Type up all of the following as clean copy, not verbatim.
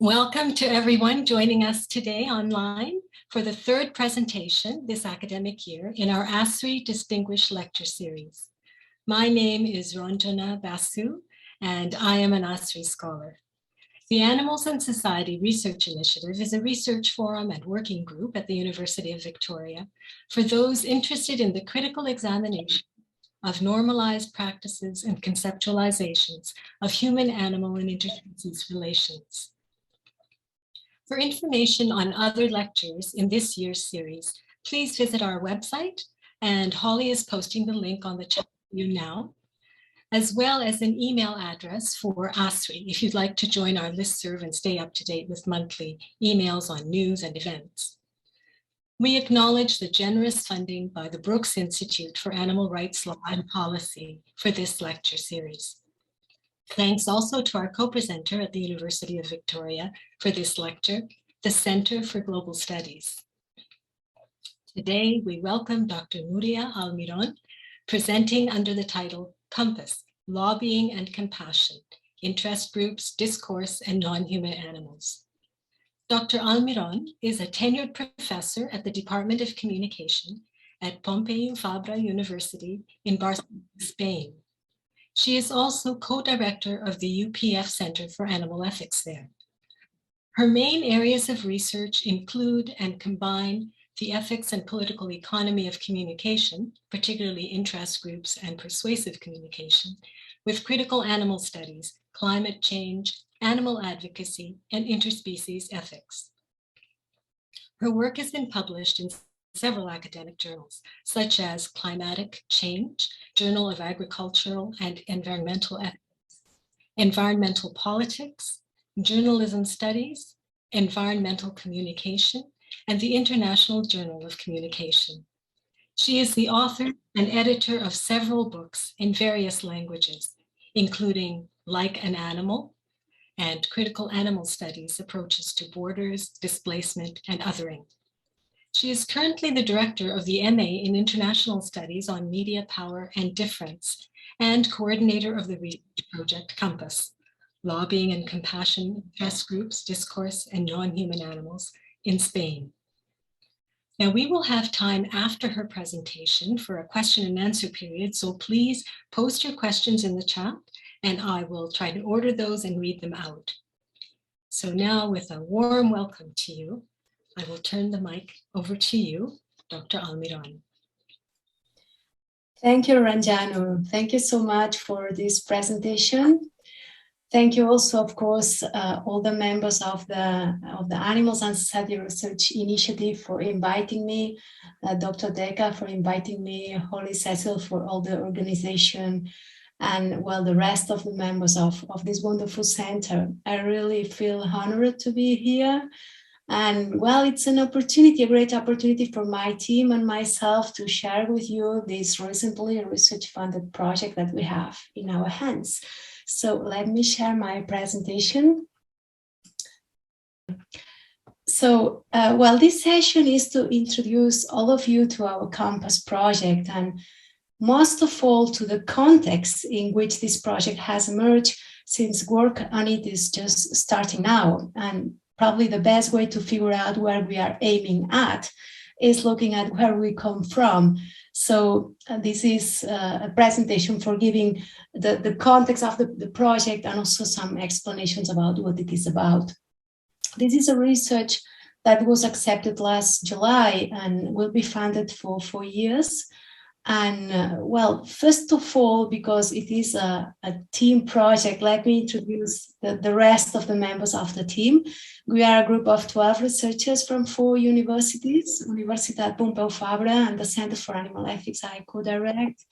Welcome to everyone joining us today online for the third presentation this academic year in our ASRI Distinguished Lecture Series. My name is Ranjana Basu, and I am an ASRI scholar. The Animals and Society Research Initiative is a research forum and working group at the University of Victoria for those interested in the critical examination of normalized practices and conceptualizations of human, animal, and interspecies relations. For information on other lectures in this year's series, please visit our website, and Holly is posting the link on the chat for you now, as well as an email address for ASRI if you'd like to join our listserv and stay up to date with monthly emails on news and events. We acknowledge the generous funding by the Brooks Institute for Animal Rights Law and Policy for this lecture series. Thanks also to our co-presenter at the University of Victoria for this lecture, the Center for Global Studies. Today, we welcome Dr. Núria Almiron, presenting under the title Compass, Lobbying and Compassion, Interest Groups, Discourse and Nonhuman Animals. Dr. Almiron is a tenured professor at the Department of Communication at Pompeu Fabra University in Barcelona, Spain. She is also co-director of the UPF Center for Animal Ethics there. Her main areas of research include and combine the ethics and political economy of communication, particularly interest groups and persuasive communication, with critical animal studies, climate change, animal advocacy, and interspecies ethics. Her work has been published in several academic journals, such as Climatic Change, Journal of Agricultural and Environmental Ethics, Environmental Politics, Journalism Studies, Environmental Communication, and the International Journal of Communication. She is the author and editor of several books in various languages, including Like an Animal and Critical Animal Studies, Approaches to Borders, Displacement, and Othering. She is currently the director of the MA in International Studies on Media, Power, and Difference, and coordinator of the research project Compass, Lobbying and Compassion, Interest Groups, Discourse, and Nonhuman Animals in Spain. Now, we will have time after her presentation for a question and answer period, so please post your questions in the chat, and I will try to order those and read them out. So now, with a warm welcome to you, I will turn the mic over to you, Dr. Almiron. Thank you, Ranjana. Thank you so much for this presentation. Thank you also, of course, all the members of the Animals and Society Research Initiative for inviting me, Dr. Deca for inviting me, Holly Cecil for all the organization, and well, the rest of the members of this wonderful center. I really feel honored to be here. And well, it's an opportunity, a great opportunity for my team and myself to share with you this recently research-funded project that we have in our hands. So let me share my presentation. So, well, this session is to introduce all of you to our Compass project, and most of all to the context in which this project has emerged, since work on it is just starting now. And probably the best way to figure out where we are aiming at is looking at where we come from. So this is a presentation for giving the context of the project and also some explanations about what it is about. This is a research that was accepted last July and will be funded for 4 years. And well, first of all, because it is a team project, let me introduce the rest of the members of the team. We are a group of 12 researchers from 4 universities, Universitat Pompeu Fabra and the Center for Animal Ethics I co-direct,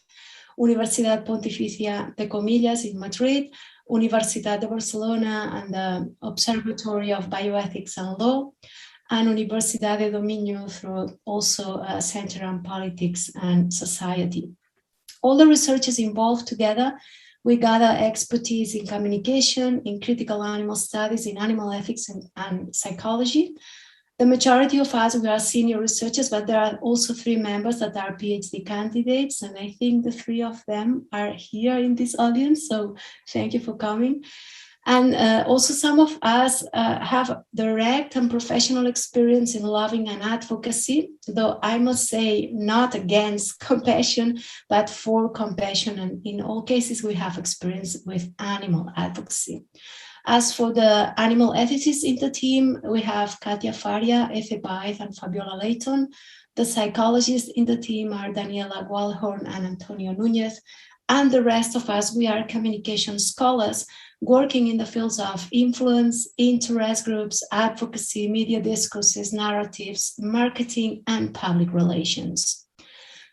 Universitat Pontificia de Comillas in Madrid, Universitat de Barcelona and the Observatory of Bioethics and Law, and Universitat de Dominio through also a Center on Politics and Society. All the researchers involved together, we gather expertise in communication, in critical animal studies, in animal ethics and psychology. The majority of us, we are senior researchers, but there are also 3 members that are PhD candidates, and I think the 3 of them are here in this audience, so thank you for coming. And also some of us have direct and professional experience in lobbying and advocacy, though I must say not against compassion, but for compassion. And in all cases, we have experience with animal advocacy. As for the animal ethicists in the team, we have Katia Faria, Efe Baez, and Fabiola Leighton. The psychologists in the team are Daniela Gualhorn and Antonio Núñez. And the rest of us, we are communication scholars working in the fields of influence, interest groups, advocacy, media discourses, narratives, marketing, and public relations.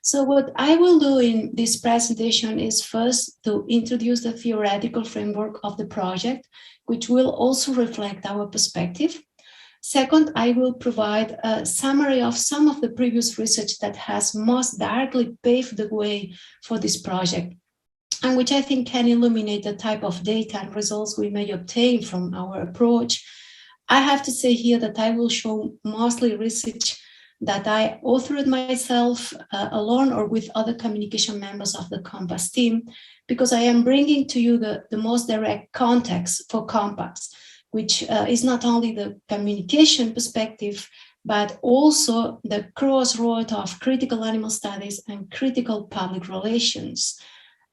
So what I will do in this presentation is first to introduce the theoretical framework of the project, which will also reflect our perspective. Second, I will provide a summary of some of the previous research that has most directly paved the way for this project, and which I think can illuminate the type of data and results we may obtain from our approach. I have to say here that I will show mostly research that I authored myself alone or with other communication members of the Compass team, because I am bringing to you the most direct context for Compass, which is not only the communication perspective, but also the crossroad of critical animal studies and critical public relations.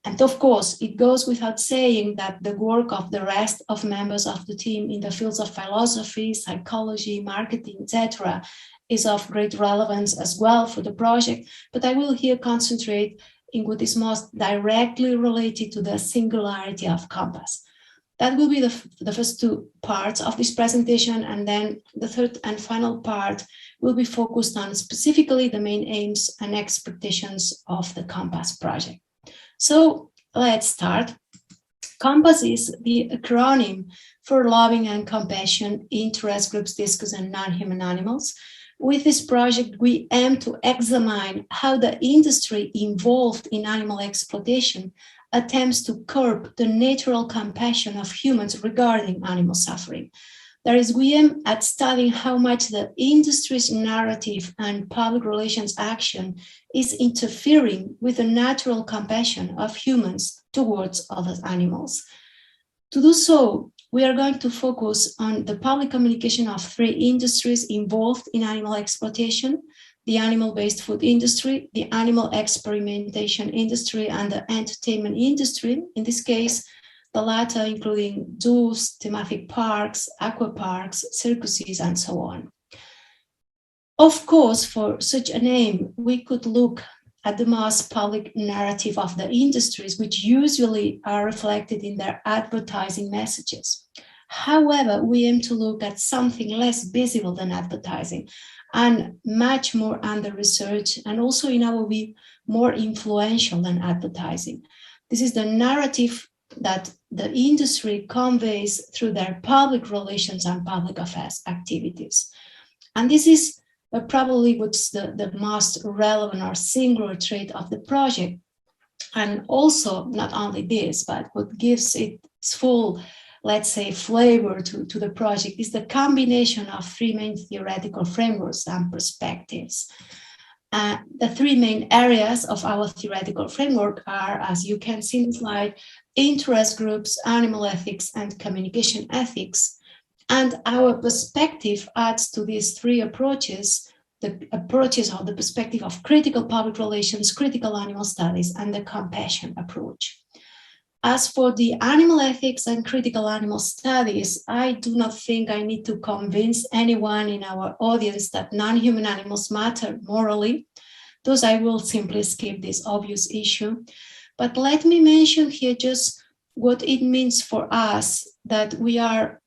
And of course, it goes without saying that the work of the rest of members of the team in the fields of philosophy, psychology, marketing, etc., is of great relevance as well for the project. But I will here concentrate in what is most directly related to the singularity of Compass. That will be the first two parts of this presentation, and then the third and final part will be focused on specifically the main aims and expectations of the Compass project. So let's start. Compass is the acronym for Lobbying and Compassion, Interest Groups, Discourse and Nonhuman Animals. With this project, we aim to examine how the industry involved in animal exploitation attempts to curb the natural compassion of humans regarding animal suffering. That is, we aim at studying how much the industry's narrative and public relations action is interfering with the natural compassion of humans towards other animals. To do so, we are going to focus on the public communication of three industries involved in animal exploitation: the animal-based food industry, the animal experimentation industry, and the entertainment industry. In this case, the latter including zoos, thematic parks, aqua parks, circuses, and so on. Of course, for such an aim, we could look at the mass public narrative of the industries, which usually are reflected in their advertising messages. However, we aim to look at something less visible than advertising and much more under-researched, and also in our view, more influential than advertising. This is the narrative that the industry conveys through their public relations and public affairs activities. And this is probably what's the most relevant or singular trait of the project. And also, not only this, but what gives it its full, let's say, flavor to the project is the combination of three main theoretical frameworks and perspectives. The three main areas of our theoretical framework are, as you can see in the slide, interest groups, animal ethics, and communication ethics. And our perspective adds to these three approaches, the approaches of the perspective of critical public relations, critical animal studies, and the compassion approach. As for the animal ethics and critical animal studies, I do not think I need to convince anyone in our audience that non-human animals matter morally. Thus, I will simply skip this obvious issue. But let me mention here just what it means for us that we are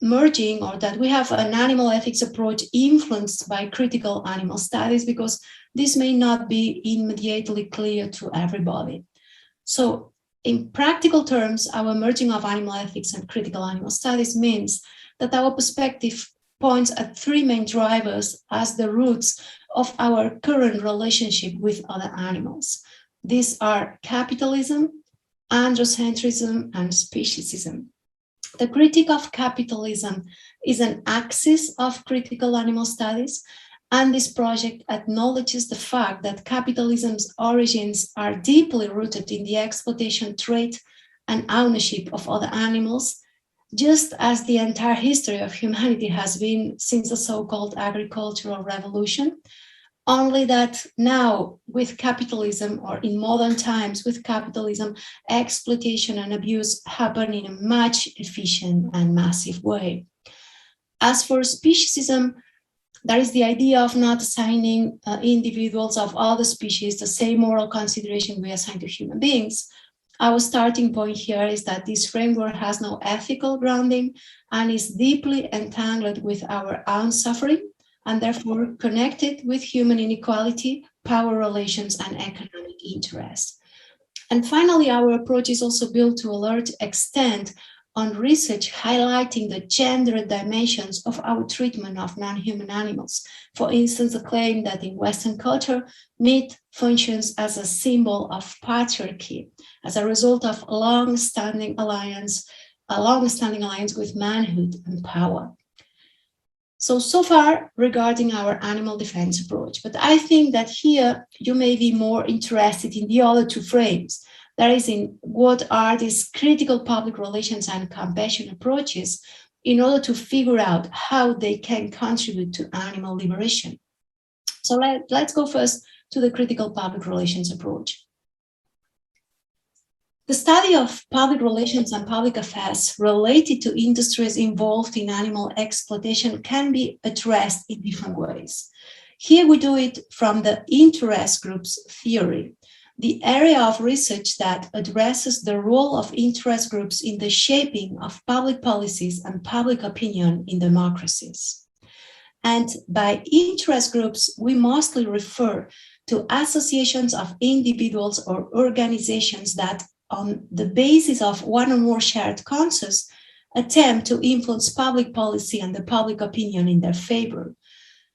merging, or that we have an animal ethics approach influenced by critical animal studies, because this may not be immediately clear to everybody. So in practical terms, our merging of animal ethics and critical animal studies means that our perspective points at three main drivers as the roots of our current relationship with other animals. These are capitalism, androcentrism, and speciesism. The critique of capitalism is an axis of critical animal studies, and this project acknowledges the fact that capitalism's origins are deeply rooted in the exploitation trait and ownership of other animals, just as the entire history of humanity has been since the so-called agricultural revolution, only that now with capitalism, or in modern times with capitalism, exploitation and abuse happen in a much efficient and massive way. As for speciesism, there is the idea of not assigning individuals of other species the same moral consideration we assign to human beings. Our starting point here is that this framework has no ethical grounding and is deeply entangled with our own suffering, and therefore connected with human inequality, power relations, and economic interests. And finally, our approach is also built to a large extent on research highlighting the gender dimensions of our treatment of non-human animals. For instance, the claim that in Western culture, meat functions as a symbol of patriarchy as a result of a long-standing alliance with manhood and power. So far regarding our animal defense approach, but I think that here you may be more interested in the other two frames. That is, in what are these critical public relations and compassion approaches in order to figure out how they can contribute to animal liberation. So let's go first to the critical public relations approach. The study of public relations and public affairs related to industries involved in animal exploitation can be addressed in different ways. Here we do it from the interest groups theory, the area of research that addresses the role of interest groups in the shaping of public policies and public opinion in democracies. And by interest groups, we mostly refer to associations of individuals or organizations that, on the basis of one or more shared concepts, attempt to influence public policy and the public opinion in their favor.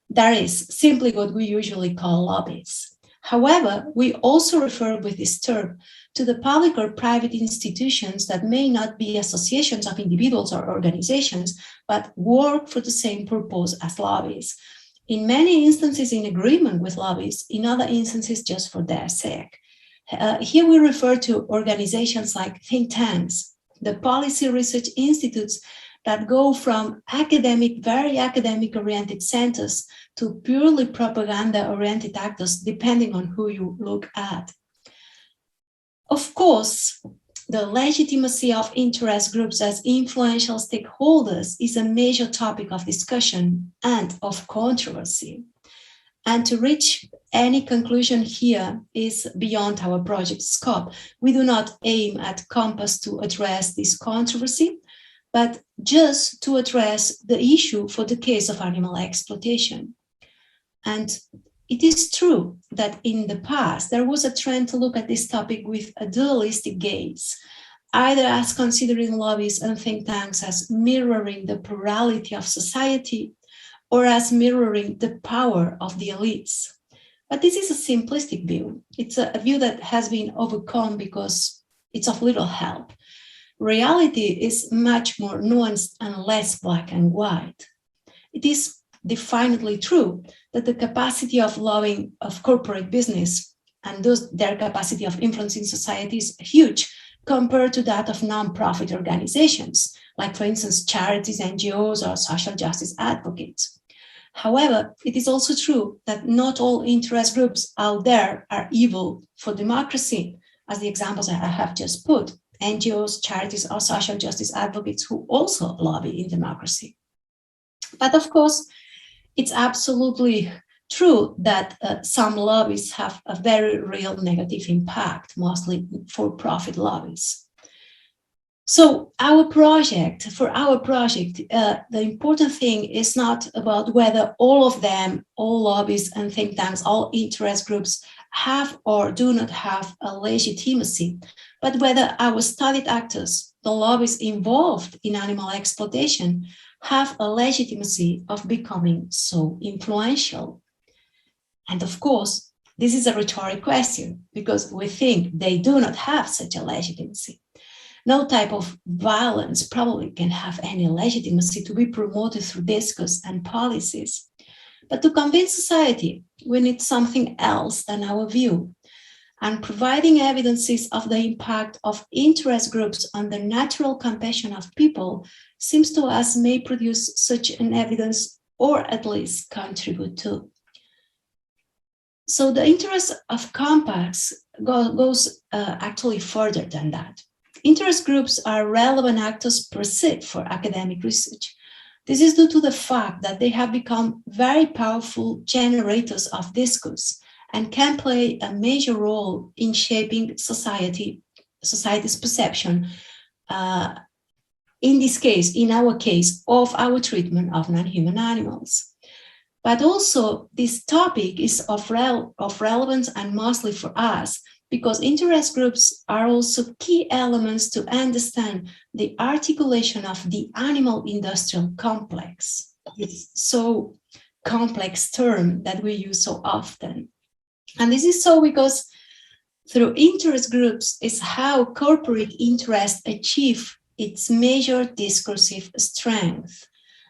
That is simply what we usually call lobbies. However, we also refer with this term to the public or private institutions that may not be associations of individuals or organizations, but work for the same purpose as lobbies. In many instances in agreement with lobbies, in other instances just for their sake. Here we refer to organizations like think tanks, the policy research institutes that go from very academic-oriented centers to purely propaganda-oriented actors, depending on who you look at. Of course, the legitimacy of interest groups as influential stakeholders is a major topic of discussion and of controversy. And to reach any conclusion here is beyond our project scope. We do not aim at Compass to address this controversy, but just to address the issue for the case of animal exploitation. And it is true that in the past, there was a trend to look at this topic with a dualistic gaze, either as considering lobbies and think tanks as mirroring the plurality of society, or as mirroring the power of the elites. But this is a simplistic view. It's a view that has been overcome because it's of little help. Reality is much more nuanced and less black and white. It is definitely true that the capacity of lobbying of corporate business and thus their capacity of influencing society is huge compared to that of non-profit organizations, like for instance, charities, NGOs, or social justice advocates. However, it is also true that not all interest groups out there are evil for democracy, as the examples I have just put, NGOs, charities, or social justice advocates who also lobby in democracy. But of course, it's absolutely true that some lobbies have a very real negative impact, mostly for-profit lobbies. So for our project, the important thing is not about whether all of them, all lobbies and think tanks, all interest groups have or do not have a legitimacy, but whether our studied actors, the lobbies involved in animal exploitation, have a legitimacy of becoming so influential. And of course, this is a rhetorical question because we think they do not have such a legitimacy. No type of violence probably can have any legitimacy to be promoted through discourse and policies. But to convince society, we need something else than our view. and providing evidences of the impact of interest groups on the natural compassion of people seems to us may produce such an evidence or at least contribute to. So the interest of compacts goes actually further than that. Interest groups are relevant actors per se for academic research. This is due to the fact that they have become very powerful generators of discourse and can play a major role in shaping society's perception, in this case, in our case, of our treatment of non-human animals. But also, this topic is of relevance and mostly for us, because interest groups are also key elements to understand the articulation of the animal-industrial complex, this so complex term that we use so often. And this is so because through interest groups is how corporate interest achieve its major discursive strength.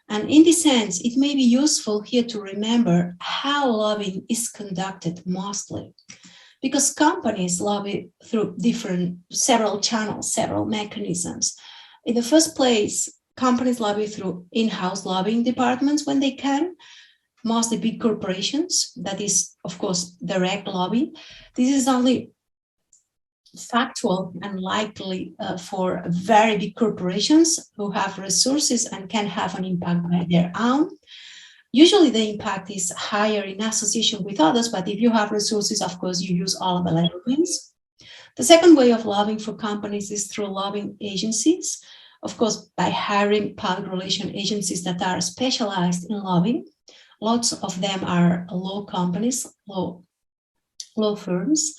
And in this sense, it may be useful here to remember how lobbying is conducted mostly, because companies lobby through several channels, several mechanisms. In the first place, companies lobby through in-house lobbying departments when they can, mostly big corporations. That is, of course, direct lobby. This is only factual and likely for very big corporations who have resources and can have an impact by their own. Usually the impact is higher in association with others, but if you have resources, of course, you use all available means. The second way of lobbying for companies is through lobbying agencies, of course, by hiring public relation agencies that are specialized in lobbying. Lots of them are law companies, law firms.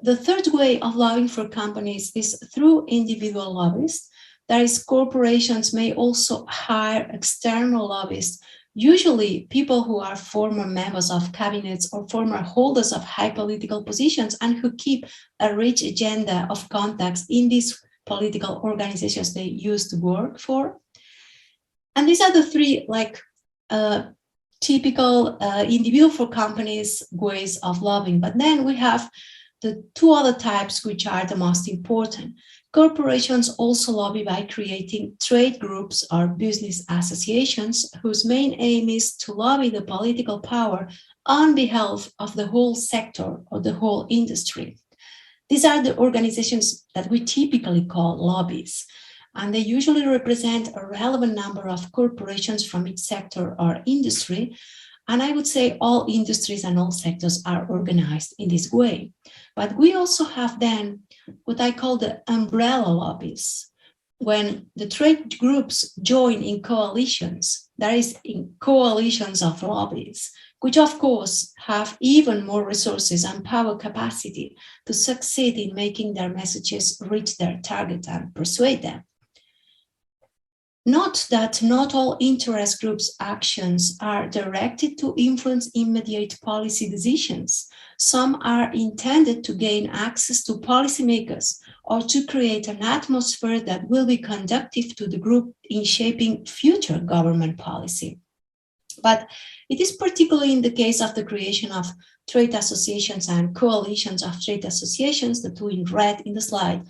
The third way of lobbying for companies is through individual lobbyists. That is, corporations may also hire external lobbyists, usually people who are former members of cabinets or former holders of high political positions and who keep a rich agenda of contacts in these political organizations they used to work for. And these are the three typical individual for companies ways of lobbying. But then we have the two other types which are the most important. Corporations also lobby by creating trade groups or business associations whose main aim is to lobby the political power on behalf of the whole sector or the whole industry. These are the organizations that we typically call lobbies, and they usually represent a relevant number of corporations from each sector or industry. And I would say all industries and all sectors are organized in this way. But we also have then what I call the umbrella lobbies. When the trade groups join in coalitions, that is in coalitions of lobbies, which of course have even more resources and power capacity to succeed in making their messages reach their target and persuade them. Note that not all interest groups' actions are directed to influence immediate policy decisions. Some are intended to gain access to policymakers or to create an atmosphere that will be conducive to the group in shaping future government policy. But it is particularly in the case of the creation of trade associations and coalitions of trade associations, the two in red in the slide,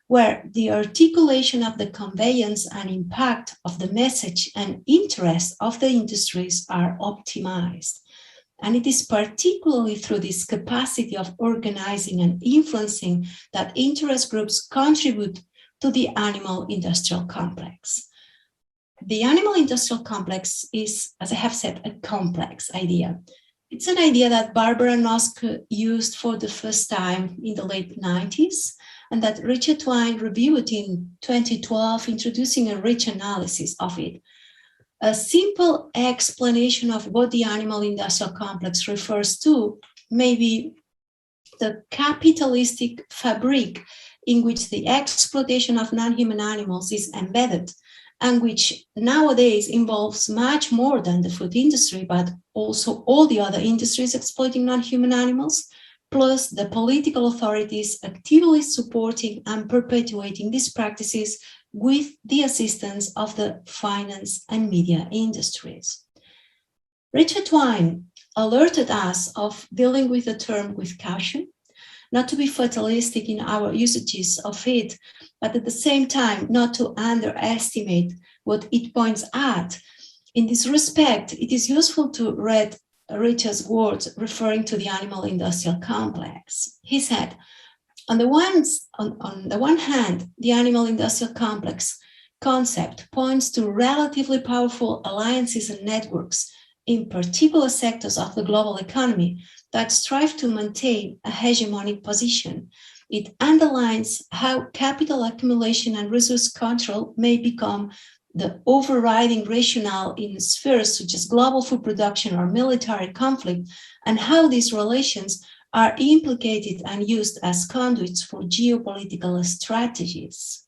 where the articulation of the conveyance and impact of the message and interest of the industries are optimized. And it is particularly through this capacity of organizing and influencing that interest groups contribute to the animal industrial complex. The animal industrial complex is, as I have said, a complex idea. It's an idea that Barbara Noske used for the first time in the late 90s, and that Richard Twine reviewed in 2012, introducing a rich analysis of it. A simple explanation of what the animal industrial complex refers to may be the capitalistic fabric in which the exploitation of non-human animals is embedded, and which nowadays involves much more than the food industry, but also all the other industries exploiting non-human animals, plus the political authorities actively supporting and perpetuating these practices with the assistance of the finance and media industries. Richard Twine alerted us of dealing with the term with caution, not to be fatalistic in our usages of it, but at the same time, not to underestimate what it points at. In this respect, it is useful to read Richard's words referring to the animal industrial complex. He said, on the one hand, the animal industrial complex concept points to relatively powerful alliances and networks in particular sectors of the global economy that strive to maintain a hegemonic position. It underlines how capital accumulation and resource control may become the overriding rationale in spheres such as global food production or military conflict, and how these relations are implicated and used as conduits for geopolitical strategies.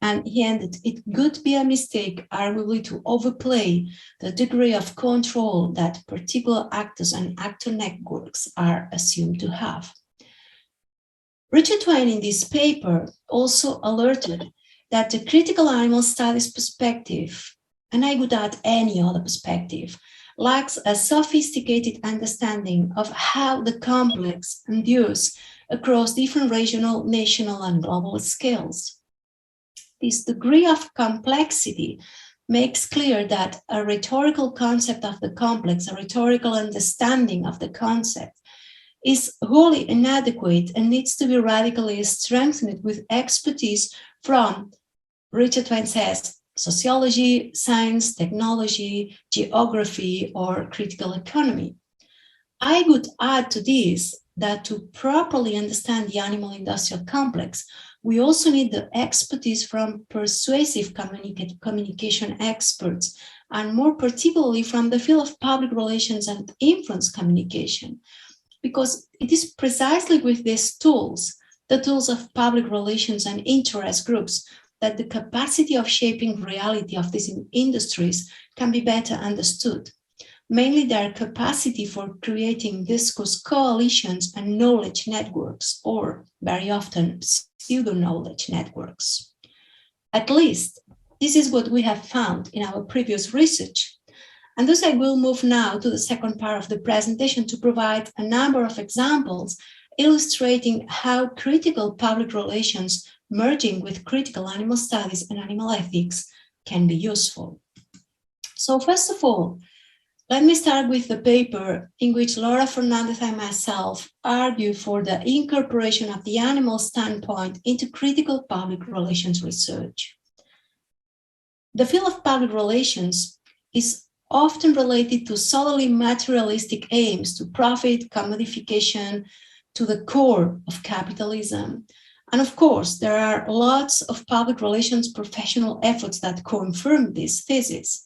And he ended, it could be a mistake, arguably, to overplay the degree of control that particular actors and actor networks are assumed to have. Richard Twain in this paper also alerted that the critical animal studies perspective, and I would add any other perspective, lacks a sophisticated understanding of how the complex endures across different regional, national, and global scales. This degree of complexity makes clear that a rhetorical concept of the complex, a rhetorical understanding of the concept, is wholly inadequate and needs to be radically strengthened with expertise from, Richard Twain says, sociology, science, technology, geography, or critical economy. I would add to this that to properly understand the animal industrial complex, we also need the expertise from persuasive communication experts, and more particularly from the field of public relations and influence communication, because it is precisely with these tools, the tools of public relations and interest groups, that the capacity of shaping reality of these industries can be better understood, mainly their capacity for creating discourse coalitions and knowledge networks, or very often pseudo-knowledge networks. At least, this is what we have found in our previous research. And thus I will move now to the second part of the presentation to provide a number of examples illustrating how critical public relations merging with critical animal studies and animal ethics can be useful. So first of all, let me start with the paper in which Laura Fernandez and myself argue for the incorporation of the animal standpoint into critical public relations research. The field of public relations is often related to solely materialistic aims, to profit, commodification, to the core of capitalism. And of course, there are lots of public relations professional efforts that confirm this thesis.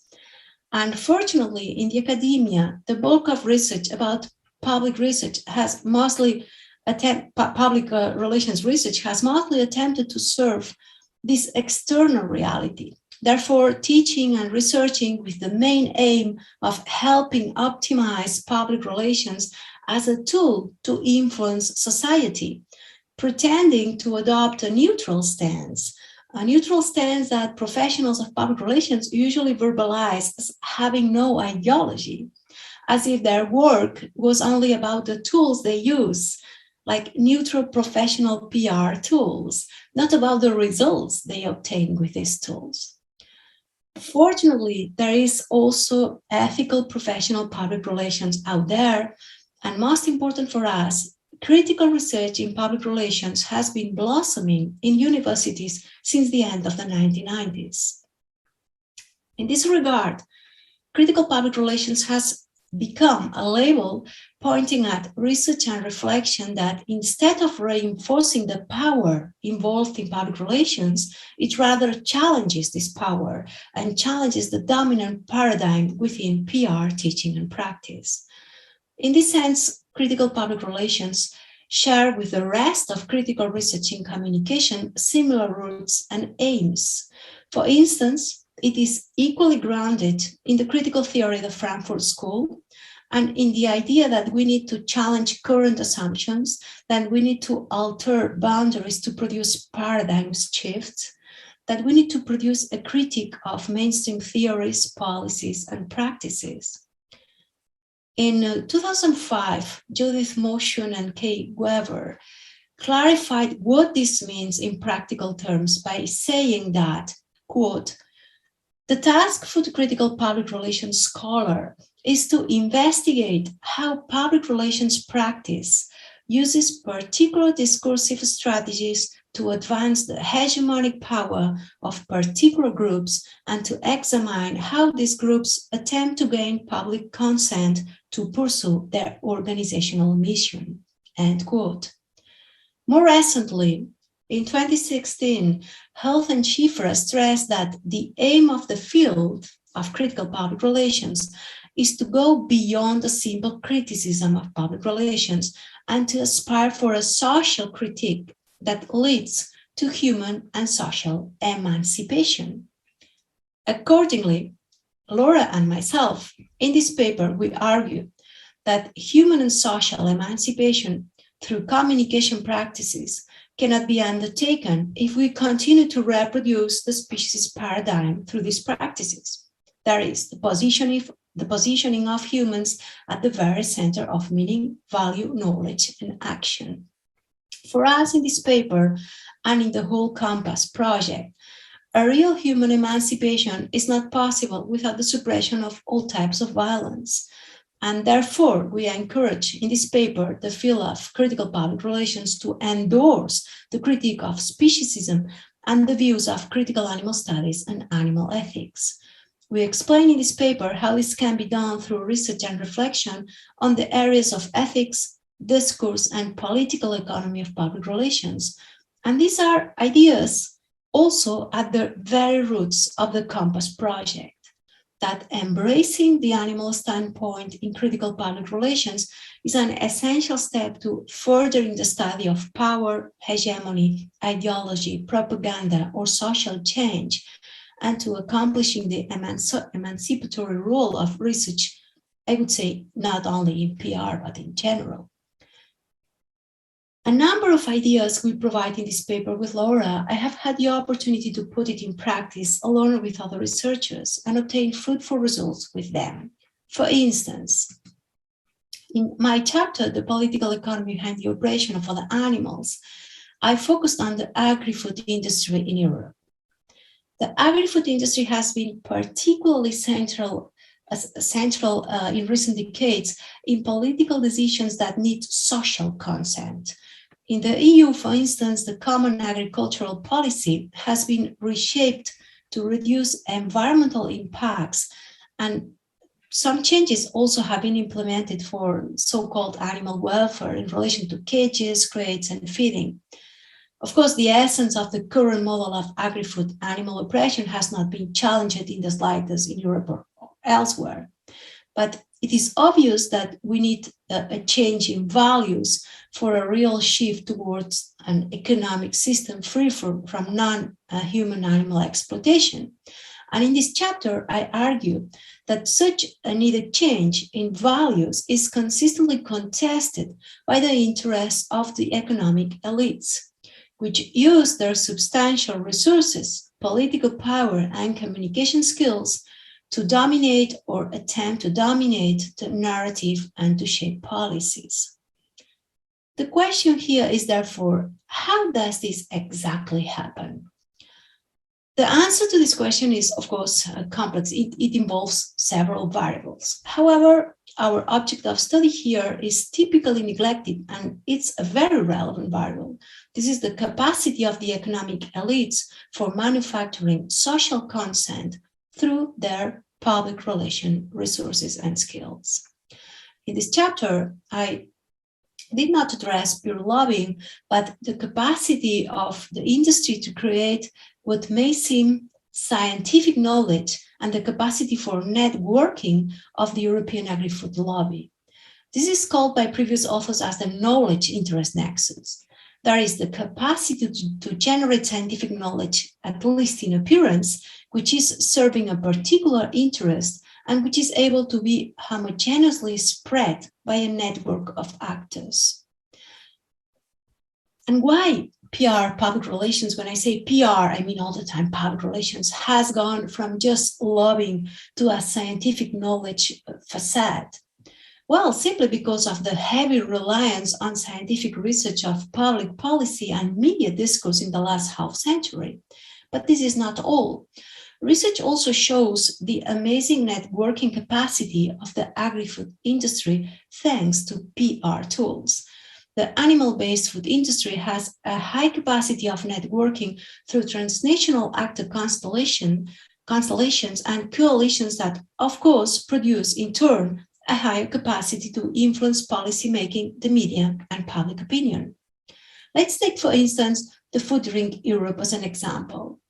And fortunately, in the academia, the bulk of research about public research has mostly public relations research has mostly attempted to serve this external reality. Therefore, teaching and researching with the main aim of helping optimize public relations as a tool to influence society, pretending to adopt a neutral stance that professionals of public relations usually verbalize as having no ideology, as if their work was only about the tools they use, like neutral professional PR tools, not about the results they obtain with these tools. Fortunately, there is also ethical professional public relations out there, and most important for us, critical research in public relations has been blossoming in universities since the end of the 1990s. In this regard, critical public relations has become a label pointing at research and reflection that instead of reinforcing the power involved in public relations, it rather challenges this power and challenges the dominant paradigm within PR teaching and practice. In this sense, critical public relations share with the rest of critical research in communication similar roots and aims. For instance, it is equally grounded in the critical theory of the Frankfurt School and in the idea that we need to challenge current assumptions, that we need to alter boundaries to produce paradigm shifts, that we need to produce a critique of mainstream theories, policies, and practices. In 2005, Judith Motion and Kay Weber clarified what this means in practical terms by saying that, quote, the task for the critical public relations scholar is to investigate how public relations practice uses particular discursive strategies to advance the hegemonic power of particular groups and to examine how these groups attempt to gain public consent to pursue their organizational mission, end quote. More recently, in 2016, Health and Schiffer stressed that the aim of the field of critical public relations is to go beyond the simple criticism of public relations and to aspire for a social critique that leads to human and social emancipation. Accordingly, Laura and myself, in this paper, we argue that human and social emancipation through communication practices cannot be undertaken if we continue to reproduce the species paradigm through these practices. That is, the positioning of humans at the very center of meaning, value, knowledge, and action. For us in this paper and in the whole Compass project, a real human emancipation is not possible without the suppression of all types of violence. And therefore, we encourage in this paper the field of critical public relations to endorse the critique of speciesism and the views of critical animal studies and animal ethics. We explain in this paper how this can be done through research and reflection on the areas of ethics, discourse, and political economy of public relations. And these are ideas also at the very roots of the Compass project, that embracing the animal standpoint in critical public relations is an essential step to furthering the study of power, hegemony, ideology, propaganda, or social change, and to accomplishing the emancipatory role of research, I would say, not only in PR, but in general. A number of ideas we provide in this paper with Laura, I have had the opportunity to put it in practice along with other researchers and obtain fruitful results with them. For instance, in my chapter, The Political Economy Behind the Operation of Other Animals, I focused on the agri-food industry in Europe. The agri-food industry has been particularly central in recent decades in political decisions that need social consent. In the EU, for instance, the Common Agricultural Policy has been reshaped to reduce environmental impacts, and some changes also have been implemented for so-called animal welfare in relation to cages, crates, and feeding. Of course, the essence of the current model of agri-food animal oppression has not been challenged in the slightest in Europe or elsewhere. But it is obvious that we need a change in values for a real shift towards an economic system free from non-human animal exploitation. And in this chapter, I argue that such a needed change in values is consistently contested by the interests of the economic elites, which use their substantial resources, political power, and communication skills to dominate or attempt to dominate the narrative and to shape policies. The question here is therefore, how does this exactly happen? The answer to this question is, of course, complex. It involves several variables. However, our object of study here is typically neglected, and it's a very relevant variable. This is the capacity of the economic elites for manufacturing social consent through their public relation resources and skills. In this chapter, I did not address pure lobbying, but the capacity of the industry to create what may seem scientific knowledge and the capacity for networking of the European Agri-Food lobby. This is called by previous authors as the knowledge interest nexus. There is the capacity to generate scientific knowledge, at least in appearance, which is serving a particular interest and which is able to be homogeneously spread by a network of actors. And why PR, public relations, when I say PR, I mean all the time public relations, has gone from just lobbying to a scientific knowledge facade? Well, simply because of the heavy reliance on scientific research of public policy and media discourse in the last half century. But this is not all. Research also shows the amazing networking capacity of the agri-food industry thanks to PR tools. The animal-based food industry has a high capacity of networking through transnational actor constellations and coalitions that, of course, produce in turn a higher capacity to influence policymaking, the media, and public opinion. Let's take, for instance, the Food Ring Europe as an example.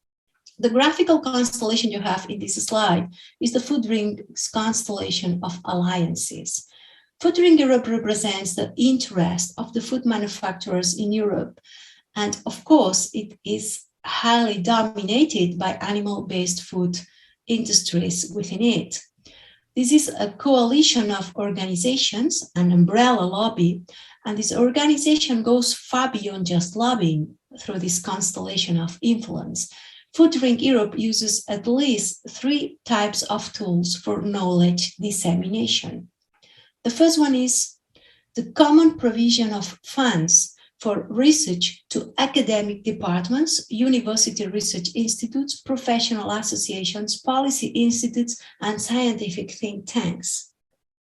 The graphical constellation you have in this slide is the Food Ring's constellation of alliances. Food Ring Europe represents the interest of the food manufacturers in Europe, and of course, it is highly dominated by animal-based food industries within it. This is a coalition of organizations, an umbrella lobby, and this organization goes far beyond just lobbying through this constellation of influence. Food Ring Europe uses at least 3 types of tools for knowledge dissemination. The first one is the common provision of funds for research to academic departments, university research institutes, professional associations, policy institutes, and scientific think tanks.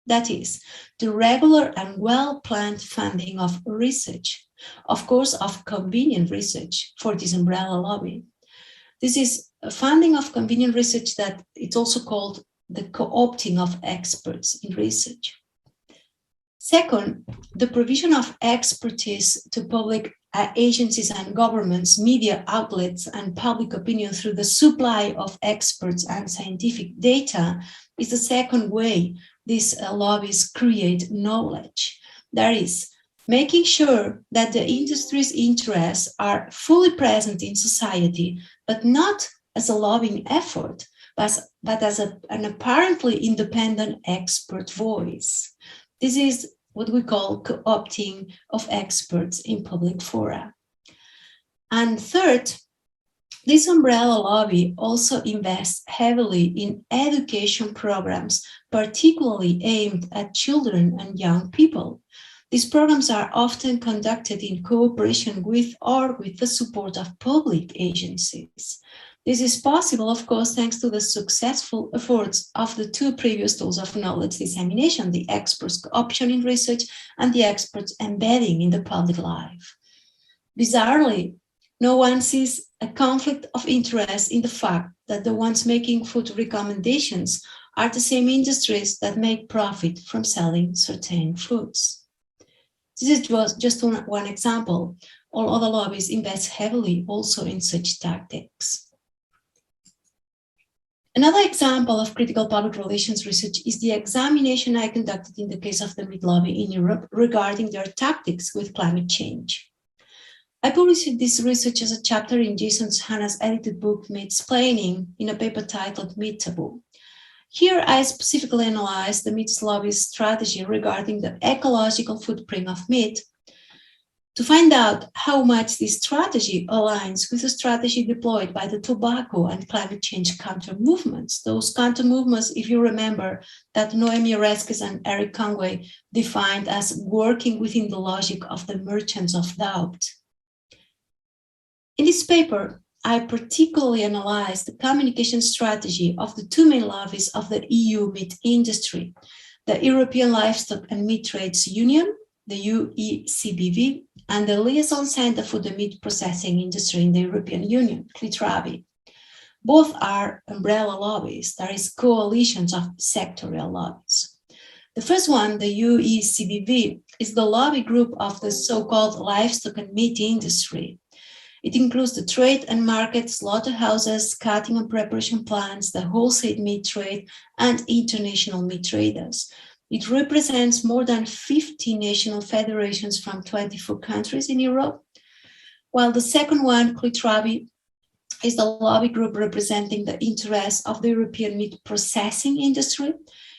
That is, the regular and well-planned funding of research, of course, of convenient research for this umbrella lobby. This is a funding of convenient research that it's also called the co-opting of experts in research. Second, the provision of expertise to public agencies and governments, media outlets, and public opinion through the supply of experts and scientific data is the second way these lobbies create knowledge. That is, making sure that the industry's interests are fully present in society, but not as a lobbying effort, but as an apparently independent expert voice. This is what we call co-opting of experts in public fora. And third, this umbrella lobby also invests heavily in education programs, particularly aimed at children and young people. These programs are often conducted in cooperation with or with the support of public agencies. This is possible, of course, thanks to the successful efforts of the 2 previous tools of knowledge dissemination, the experts' option in research and the experts' embedding in the public life. Bizarrely, no one sees a conflict of interest in the fact that the ones making food recommendations are the same industries that make profit from selling certain foods. This is just one example. All other lobbies invest heavily also in such tactics. Another example of critical public relations research is the examination I conducted in the case of the meat lobby in Europe regarding their tactics with climate change. I published this research as a chapter in Jason Hanna's edited book, Meatsplaining, in a paper titled Meat Taboo. Here, I specifically analyzed the meat lobby's strategy regarding the ecological footprint of meat to find out how much this strategy aligns with the strategy deployed by the tobacco and climate change counter movements. Those counter movements, if you remember, that Noemi Oreskes and Eric Conway defined as working within the logic of the merchants of doubt. In this paper, I particularly analyzed the communication strategy of the 2 main lobbies of the EU meat industry, the European Livestock and Meat Trades Union, the UECBV, and the Liaison Center for the Meat Processing Industry in the European Union, CLITRABI. Both are umbrella lobbies, that is, coalitions of sectorial lobbies. The first one, the UECBV, is the lobby group of the so-called livestock and meat industry. It includes the trade and market, slaughterhouses, cutting and preparation plants, the wholesale meat trade, and international meat traders. It represents more than 50 national federations from 24 countries in Europe, while the second one, CLITRABI, is the lobby group representing the interests of the European meat processing industry,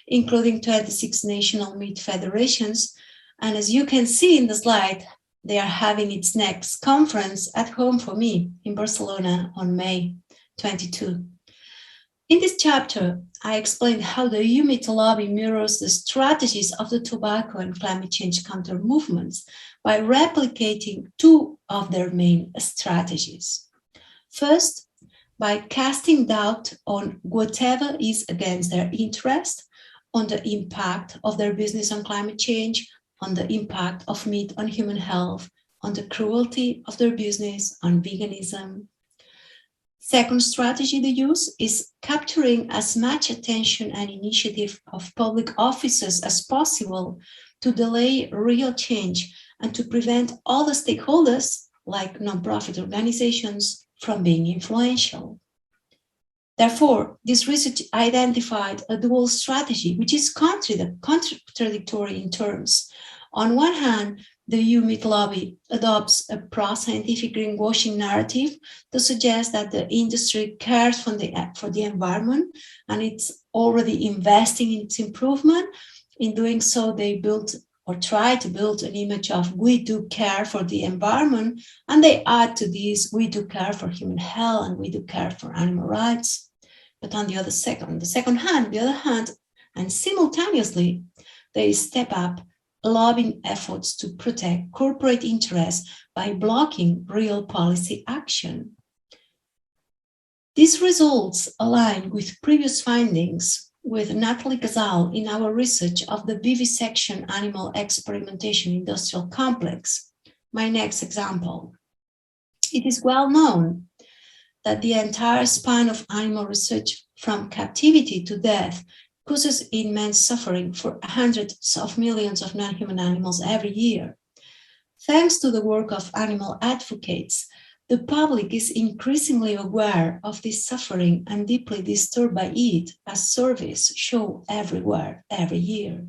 including 26 national meat federations. And as you can see in the slide, they are having its next conference at home for me in Barcelona on May 22. In this chapter, I explained how the UMIT lobby mirrors the strategies of the tobacco and climate change counter movements by replicating two of their main strategies. First, by casting doubt on whatever is against their interest, on the impact of their business on climate change, on the impact of meat on human health, on the cruelty of their business, on veganism. Second strategy they use is capturing as much attention and initiative of public officers as possible to delay real change and to prevent all the stakeholders, like nonprofit organizations, from being influential. Therefore, this research identified a dual strategy, which is contradictory in terms. On one hand, the UMIT lobby adopts a pro-scientific greenwashing narrative to suggest that the industry cares for the environment and it's already investing in its improvement. In doing so, they build or try to build an image of we do care for the environment, and they add to this, we do care for human health and we do care for animal rights. But on the other hand, and simultaneously, they step up lobbying efforts to protect corporate interests by blocking real policy action. These results align with previous findings with Nathalie Gazal in our research of the vivisection animal experimentation industrial complex. My next example. It is well known that the entire span of animal research from captivity to death causes immense suffering for hundreds of millions of non-human animals every year. Thanks to the work of animal advocates, the public is increasingly aware of this suffering and deeply disturbed by it, as surveys show everywhere, every year.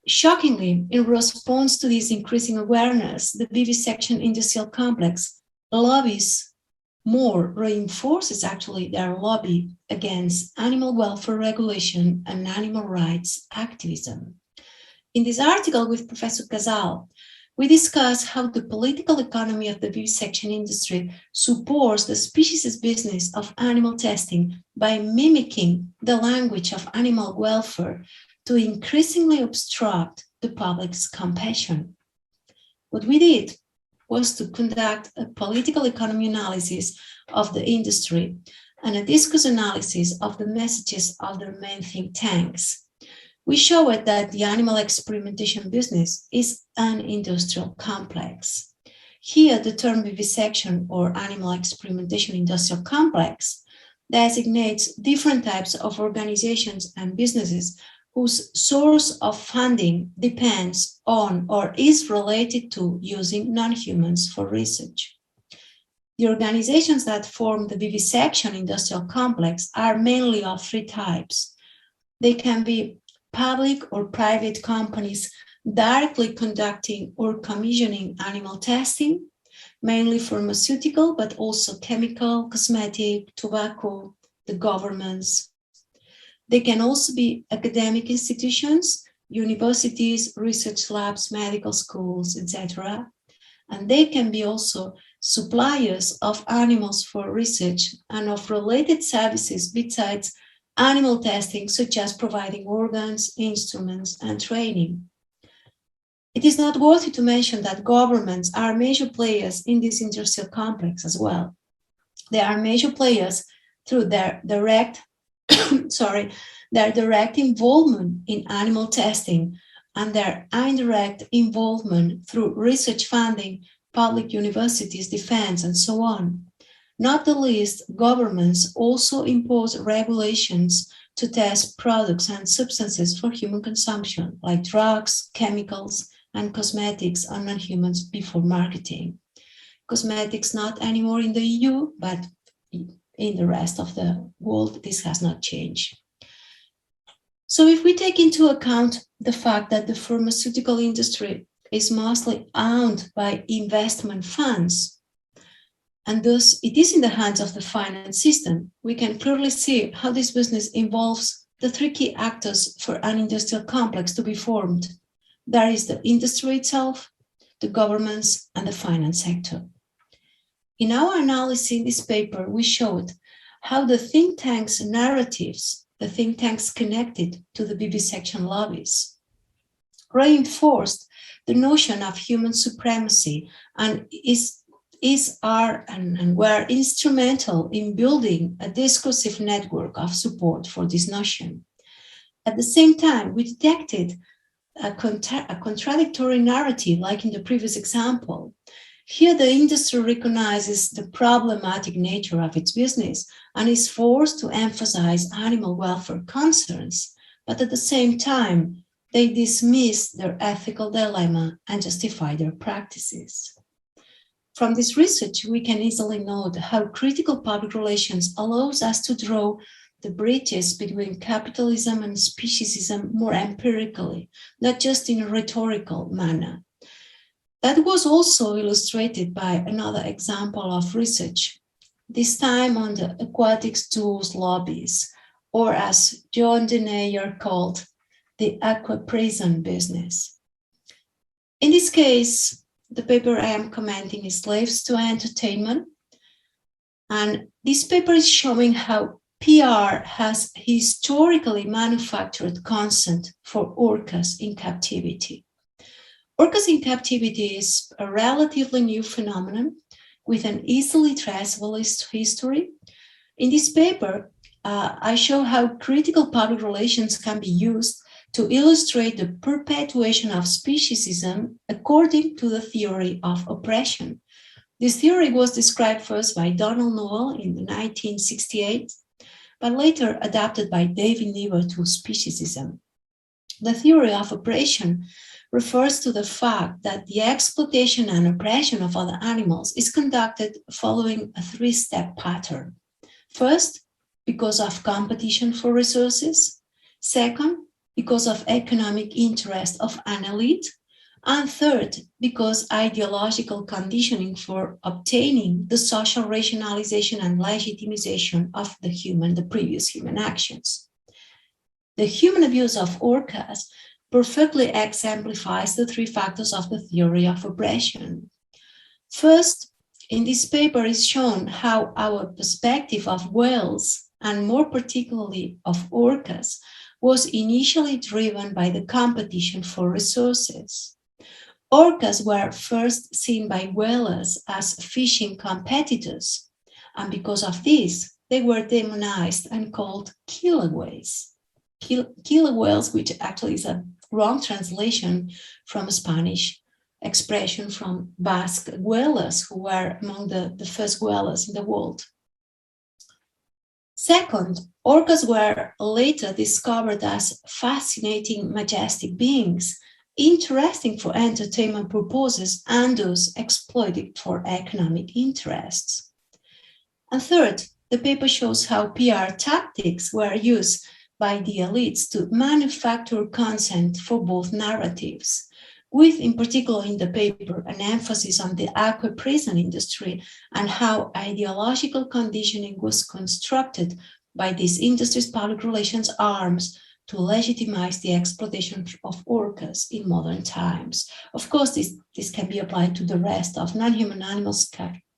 Shockingly, in response to this increasing awareness, the vivisection industrial complex lobbies more reinforces actually their lobby against animal welfare regulation and animal rights activism. In this article with Professor Gazal, we discuss how the political economy of the vivisection industry supports the species business of animal testing by mimicking the language of animal welfare to increasingly obstruct the public's compassion. What we did was to conduct a political economy analysis of the industry and a discourse analysis of the messages of their main think tanks. We showed that the animal experimentation business is an industrial complex. Here, the term vivisection or animal experimentation industrial complex designates different types of organizations and businesses whose source of funding depends on or is related to using non-humans for research. The organizations that form the vivisection industrial complex are mainly of three types. They can be public or private companies directly conducting or commissioning animal testing, mainly pharmaceutical, but also chemical, cosmetic, tobacco, the governments. They can also be academic institutions, universities, research labs, medical schools, etc. And they can be also suppliers of animals for research and of related services besides animal testing, such as providing organs, instruments, and training. It is noteworthy to mention that governments are major players in this industrial complex as well. They are major players through their direct involvement in animal testing and their indirect involvement through research funding, public universities, defense, and so on. Not the least, governments also impose regulations to test products and substances for human consumption, like drugs, chemicals, and cosmetics on non-humans before marketing. Cosmetics not anymore in the EU, but in the rest of the world, this has not changed. So if we take into account the fact that the pharmaceutical industry is mostly owned by investment funds, and thus it is in the hands of the finance system, we can clearly see how this business involves the three key actors for an industrial complex to be formed. There is the industry itself, the governments, and the finance sector. In our analysis in this paper, we showed how the think tank's narratives, the think tanks connected to the vivisection lobbies, reinforced the notion of human supremacy and are and were instrumental in building a discursive network of support for this notion. At the same time, we detected a contradictory narrative, like in the previous example. Here, the industry recognizes the problematic nature of its business and is forced to emphasize animal welfare concerns, but at the same time, they dismiss their ethical dilemma and justify their practices. From this research, we can easily note how critical public relations allows us to draw the bridges between capitalism and speciesism more empirically, not just in a rhetorical manner. That was also illustrated by another example of research, this time on the aquatic stools lobbies, or as John Denayer called, the aqua prison business. In this case, the paper I am commenting is Slaves to Entertainment. And this paper is showing how PR has historically manufactured consent for orcas in captivity. Orcas in captivity is a relatively new phenomenon with an easily traceable history. In this paper, I show how critical public relations can be used to illustrate the perpetuation of speciesism according to the theory of oppression. This theory was described first by Donald Noel in 1968, but later adapted by David Niebuhr to speciesism. The theory of oppression refers to the fact that the exploitation and oppression of other animals is conducted following a three-step pattern. First, because of competition for resources. Second, because of economic interest of an elite. And third, because ideological conditioning for obtaining the social rationalization and legitimization of the previous human actions. The human abuse of orcas perfectly exemplifies the three factors of the theory of oppression. First, in this paper is shown how our perspective of whales, and more particularly of orcas, was initially driven by the competition for resources. Orcas were first seen by whalers as fishing competitors, and because of this, they were demonized and called killer whales. Killer whales, which actually is a wrong translation from a Spanish expression from Basque whalers, who were among the first whalers in the world. Second, orcas were later discovered as fascinating, majestic beings, interesting for entertainment purposes and thus exploited for economic interests. And third, the paper shows how PR tactics were used by the elites to manufacture consent for both narratives, with, in particular in the paper, an emphasis on the aqua prison industry and how ideological conditioning was constructed by this industry's public relations arms to legitimize the exploitation of orcas in modern times. Of course, this can be applied to the rest of non-human animals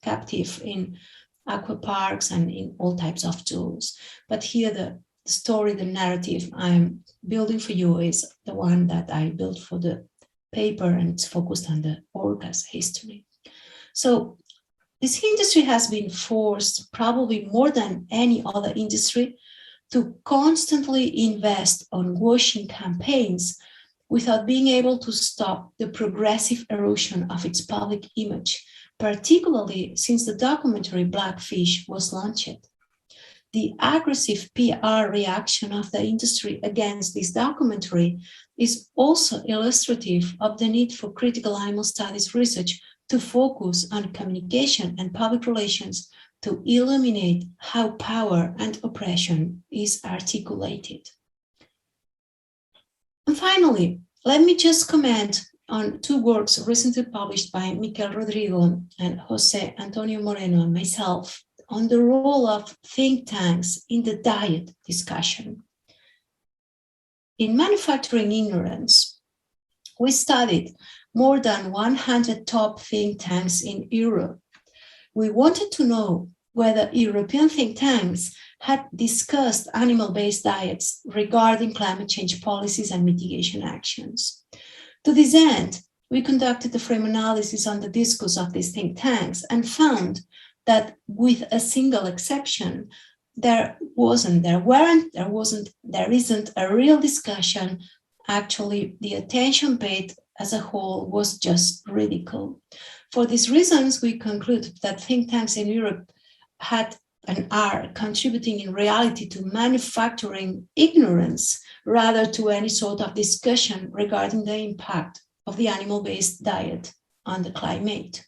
captive in aqua parks and in all types of zoos. But here the story, the narrative I'm building for you is the one that I built for the paper, and it's focused on the orcas history. So this industry has been forced, probably more than any other industry, to constantly invest on washing campaigns without being able to stop the progressive erosion of its public image, particularly since the documentary Blackfish was launched. The aggressive PR reaction of the industry against this documentary is also illustrative of the need for critical animal studies research to focus on communication and public relations to illuminate how power and oppression is articulated. And finally, let me just comment on two works recently published by Miquel Rodrigo and Jose Antonio Moreno and myself on the role of think tanks in the diet discussion. In Manufacturing Ignorance, we studied more than 100 top think tanks in Europe. We wanted to know whether European think tanks had discussed animal-based diets regarding climate change policies and mitigation actions. To this end, we conducted a frame analysis on the discourse of these think tanks and found that, with a single exception, there isn't a real discussion. Actually, the attention paid as a whole was just ridicule. For these reasons, we conclude that think tanks in Europe had and are contributing in reality to manufacturing ignorance rather to any sort of discussion regarding the impact of the animal-based diet on the climate,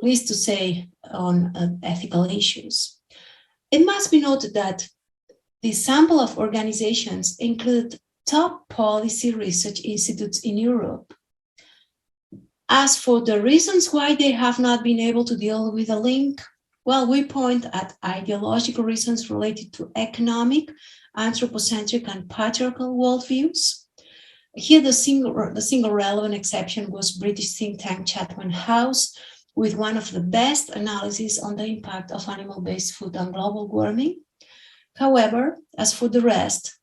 least to say on ethical issues. It must be noted that the sample of organizations include top policy research institutes in Europe. As for the reasons why they have not been able to deal with the link, well, we point at ideological reasons related to economic, anthropocentric, and patriarchal worldviews. Here, the single relevant exception was British think tank Chatham House, with one of the best analyses on the impact of animal-based food on global warming. However, as for the rest,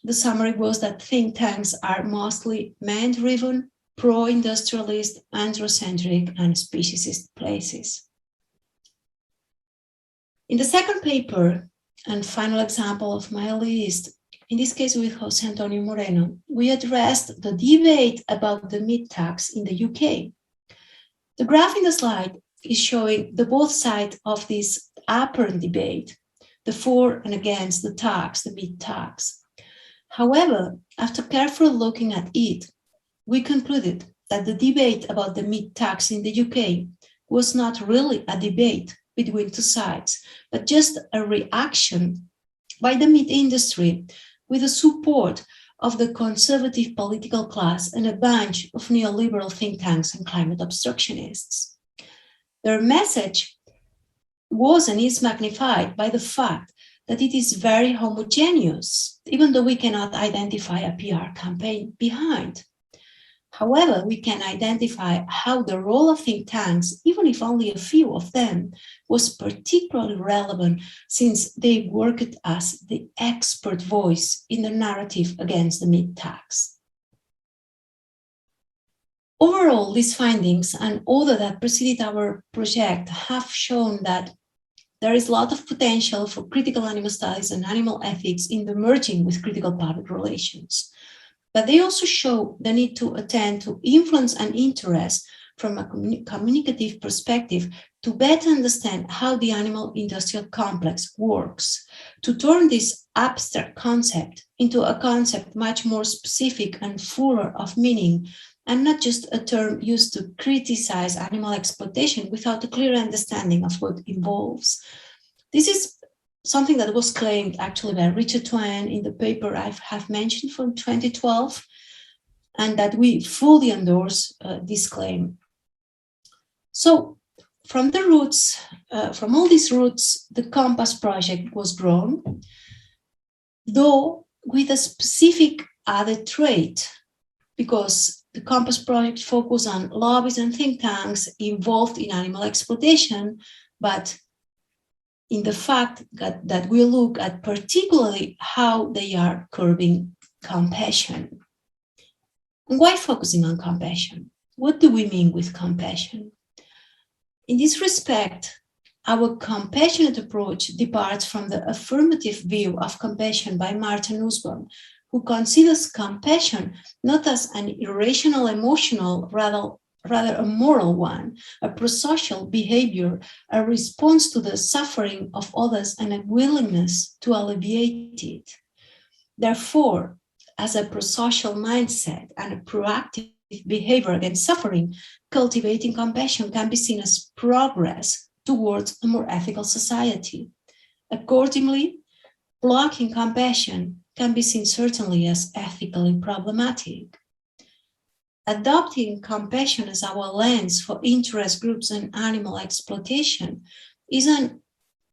the summary was that think tanks are mostly man-driven, pro-industrialist, androcentric, and speciesist places. In the second paper, and final example of my list, in this case with Jose Antonio Moreno, we addressed the debate about the meat tax in the UK. The graph in the slide is showing the both sides of this apparent debate, the for and against the tax, the meat tax. However, after carefully looking at it, we concluded that the debate about the meat tax in the UK was not really a debate between two sides, but just a reaction by the meat industry with the support of the conservative political class and a bunch of neoliberal think tanks and climate obstructionists. Their message was and is magnified by the fact that it is very homogeneous, even though we cannot identify a PR campaign behind. However, we can identify how the role of think tanks, even if only a few of them, was particularly relevant since they worked as the expert voice in the narrative against the meat tax. Overall, these findings and other that preceded our project have shown that there is a lot of potential for critical animal studies and animal ethics in the merging with critical public relations. But they also show the need to attend to influence and interest from a communicative perspective to better understand how the animal industrial complex works, to turn this abstract concept into a concept much more specific and fuller of meaning, and not just a term used to criticize animal exploitation without a clear understanding of what it involves. This is something that was claimed actually by Richard Twain in the paper I have mentioned from 2012, and that we fully endorse this claim. So from the roots, from all these roots, the Compass project was grown, though with a specific added trait, because the Compass project focused on lobbies and think tanks involved in animal exploitation, but in the fact that we look at particularly how they are curbing compassion. And why focusing on compassion? What do we mean with compassion? In this respect, our compassionate approach departs from the affirmative view of compassion by Martin Nussbaum, who considers compassion not as an irrational emotional, rather a moral one, a prosocial behavior, a response to the suffering of others and a willingness to alleviate it. Therefore, as a prosocial mindset and a proactive behavior against suffering, cultivating compassion can be seen as progress towards a more ethical society. Accordingly, blocking compassion can be seen certainly as ethically problematic. Adopting compassion as our lens for interest groups and animal exploitation is a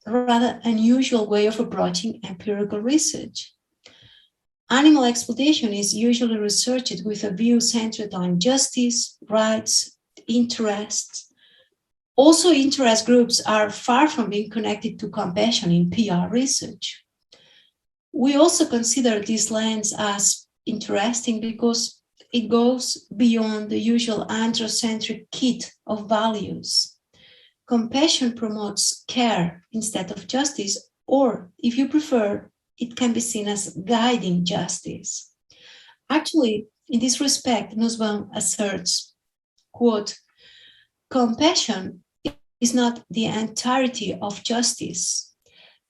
rather unusual way of approaching empirical research. Animal exploitation is usually researched with a view centered on justice, rights, interests, Also, interest groups are far from being connected to compassion in PR research. We also consider this lens as interesting because it goes beyond the usual androcentric kit of values. Compassion promotes care instead of justice, or if you prefer, it can be seen as guiding justice. Actually, in this respect, Nussbaum asserts, quote, compassion is not the entirety of justice,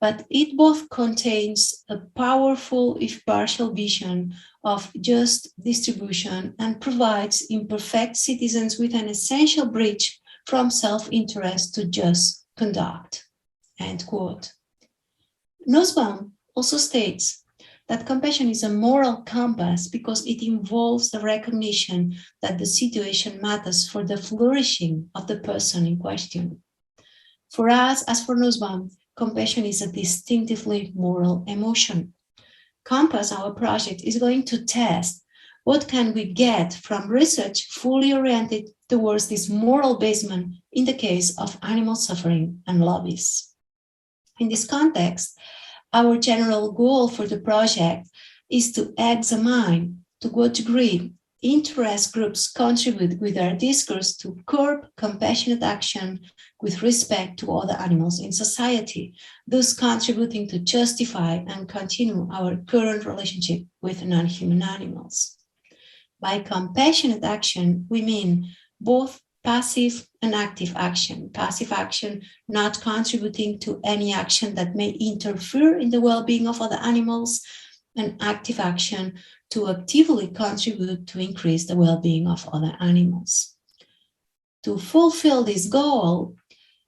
but it both contains a powerful, if partial, vision of just distribution and provides imperfect citizens with an essential bridge from self-interest to just conduct, end quote. Nussbaum also states that compassion is a moral compass because it involves the recognition that the situation matters for the flourishing of the person in question. For us, as for Nussbaum, compassion is a distinctively moral emotion. Compass, our project, is going to test what can we get from research fully oriented towards this moral basement in the case of animal suffering and lobbies. In this context, our general goal for the project is to examine to what degree interest groups contribute with their discourse to curb compassionate action with respect to other animals in society, thus contributing to justify and continue our current relationship with non-human animals. By compassionate action, we mean both passive and active action. Passive action, not contributing to any action that may interfere in the well-being of other animals, and active action to actively contribute to increase the well-being of other animals. To fulfill this goal,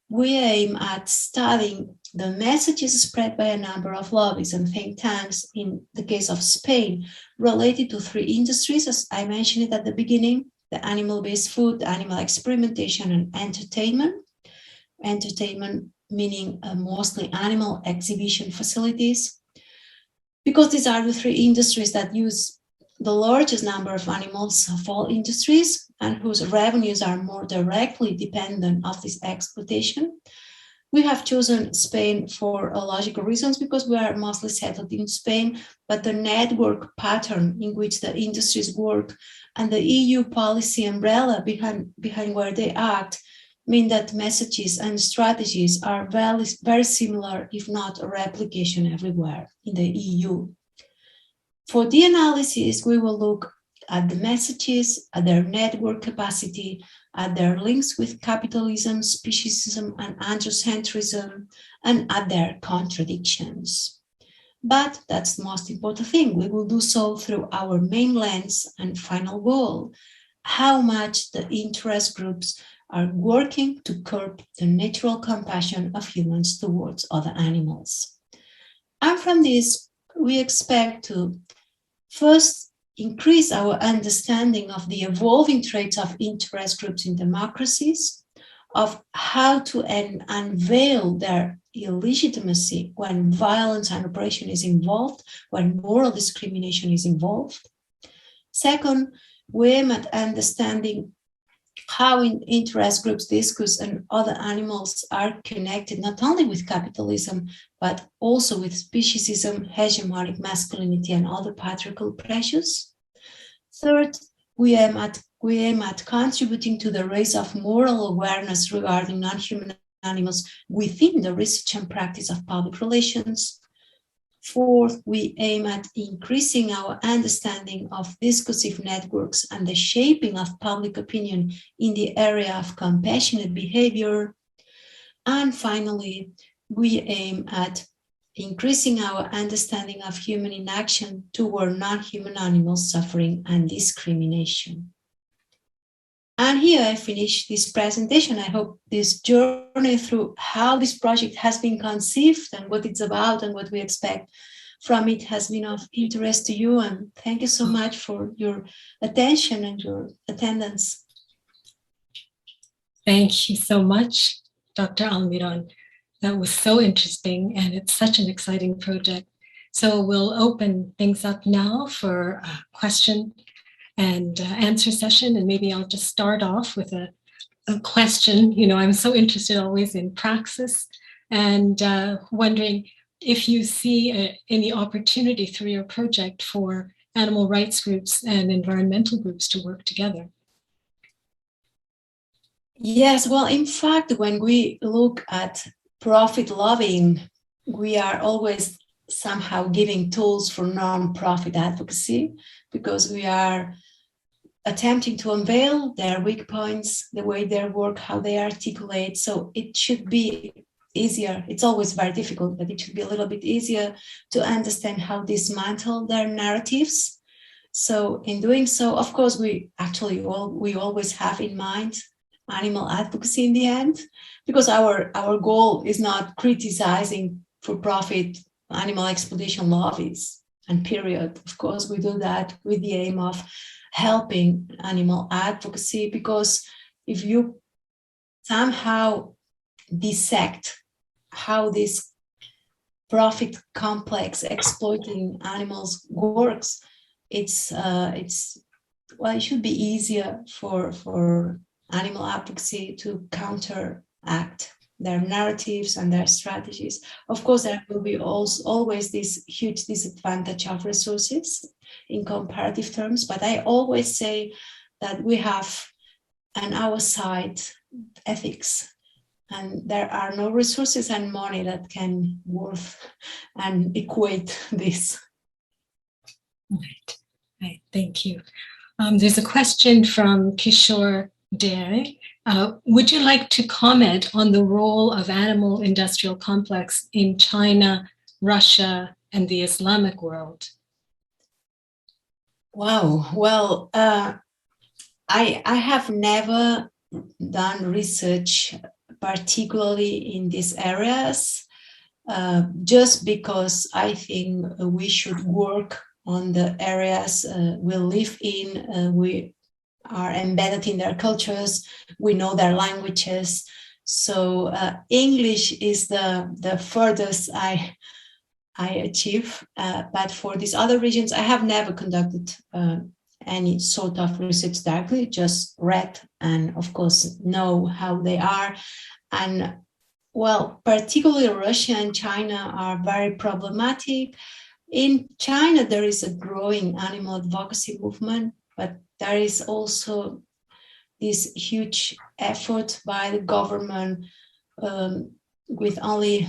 we aim at studying the messages spread by a number of lobbies and think tanks in the case of Spain related to three industries, as I mentioned it at the beginning: the animal-based food, animal experimentation, and entertainment. Entertainment meaning mostly animal exhibition facilities, because these are the three industries that use the largest number of animals of all industries and whose revenues are more directly dependent on this exploitation. We have chosen Spain for logical reasons because we are mostly settled in Spain, but the network pattern in which the industries work and the EU policy umbrella behind where they act mean that messages and strategies are very similar, if not a replication everywhere in the EU. For the analysis, we will look at the messages, at their network capacity, at their links with capitalism, speciesism, and androcentrism, and at their contradictions. But that's the most important thing. We will do so through our main lens and final goal: how much the interest groups are working to curb the natural compassion of humans towards other animals. And from this, we expect to first increase our understanding of the evolving traits of interest groups in democracies, of how to unveil their illegitimacy when violence and oppression is involved, when moral discrimination is involved. Second, we aim at understanding how interest groups discourse and other animals are connected not only with capitalism, but also with speciesism, hegemonic masculinity, and other patriarchal pressures. Third, we aim at contributing to the raise of moral awareness regarding non-human animals within the research and practice of public relations. Fourth, we aim at increasing our understanding of discursive networks and the shaping of public opinion in the area of compassionate behavior. And finally, we aim at increasing our understanding of human inaction toward non-human animals suffering and discrimination. And here I finish this presentation. I hope this journey through how this project has been conceived and what it's about and what we expect from it has been of interest to you. And thank you so much for your attention and your attendance. Thank you so much, Dr. Almiron. That was so interesting, and it's such an exciting project. So we'll open things up now for a question and answer session, and maybe I'll just start off with a question. I'm so interested always in praxis, and wondering if you see any opportunity through your project for animal rights groups and environmental groups to work together. Yes, well, in fact, when we look at profit lobbying, we are always somehow giving tools for non-profit advocacy, because we are attempting to unveil their weak points, the way they work, how they articulate. So it should be easier. It's always very difficult, but it should be a little bit easier to understand how dismantle their narratives. So in doing so, of course, we always have in mind animal advocacy in the end, because our goal is not criticizing for-profit animal exploitation lobbies, and period. Of course, we do that with the aim of helping animal advocacy, because if you somehow dissect how this profit complex exploiting animals works, it should be easier for animal advocacy to counteract their narratives and their strategies. Of course, there will be always this huge disadvantage of resources in comparative terms, but I always say that we have on our side ethics, and there are no resources and money that can worth and equate this. Right. Thank you. There's a question from Kishore Dere. Would you like to comment on the role of animal industrial complex in China, Russia, and the Islamic world? Wow. Well, I have never done research particularly in these areas, just because I think we should work on the areas we live in. We are embedded in their cultures, we know their languages. So English is the furthest I achieve, but for these other regions, I have never conducted any sort of research directly, just read and of course know how they are. And well, particularly Russia and China are very problematic. In China, there is a growing animal advocacy movement, but there is also this huge effort by the government with only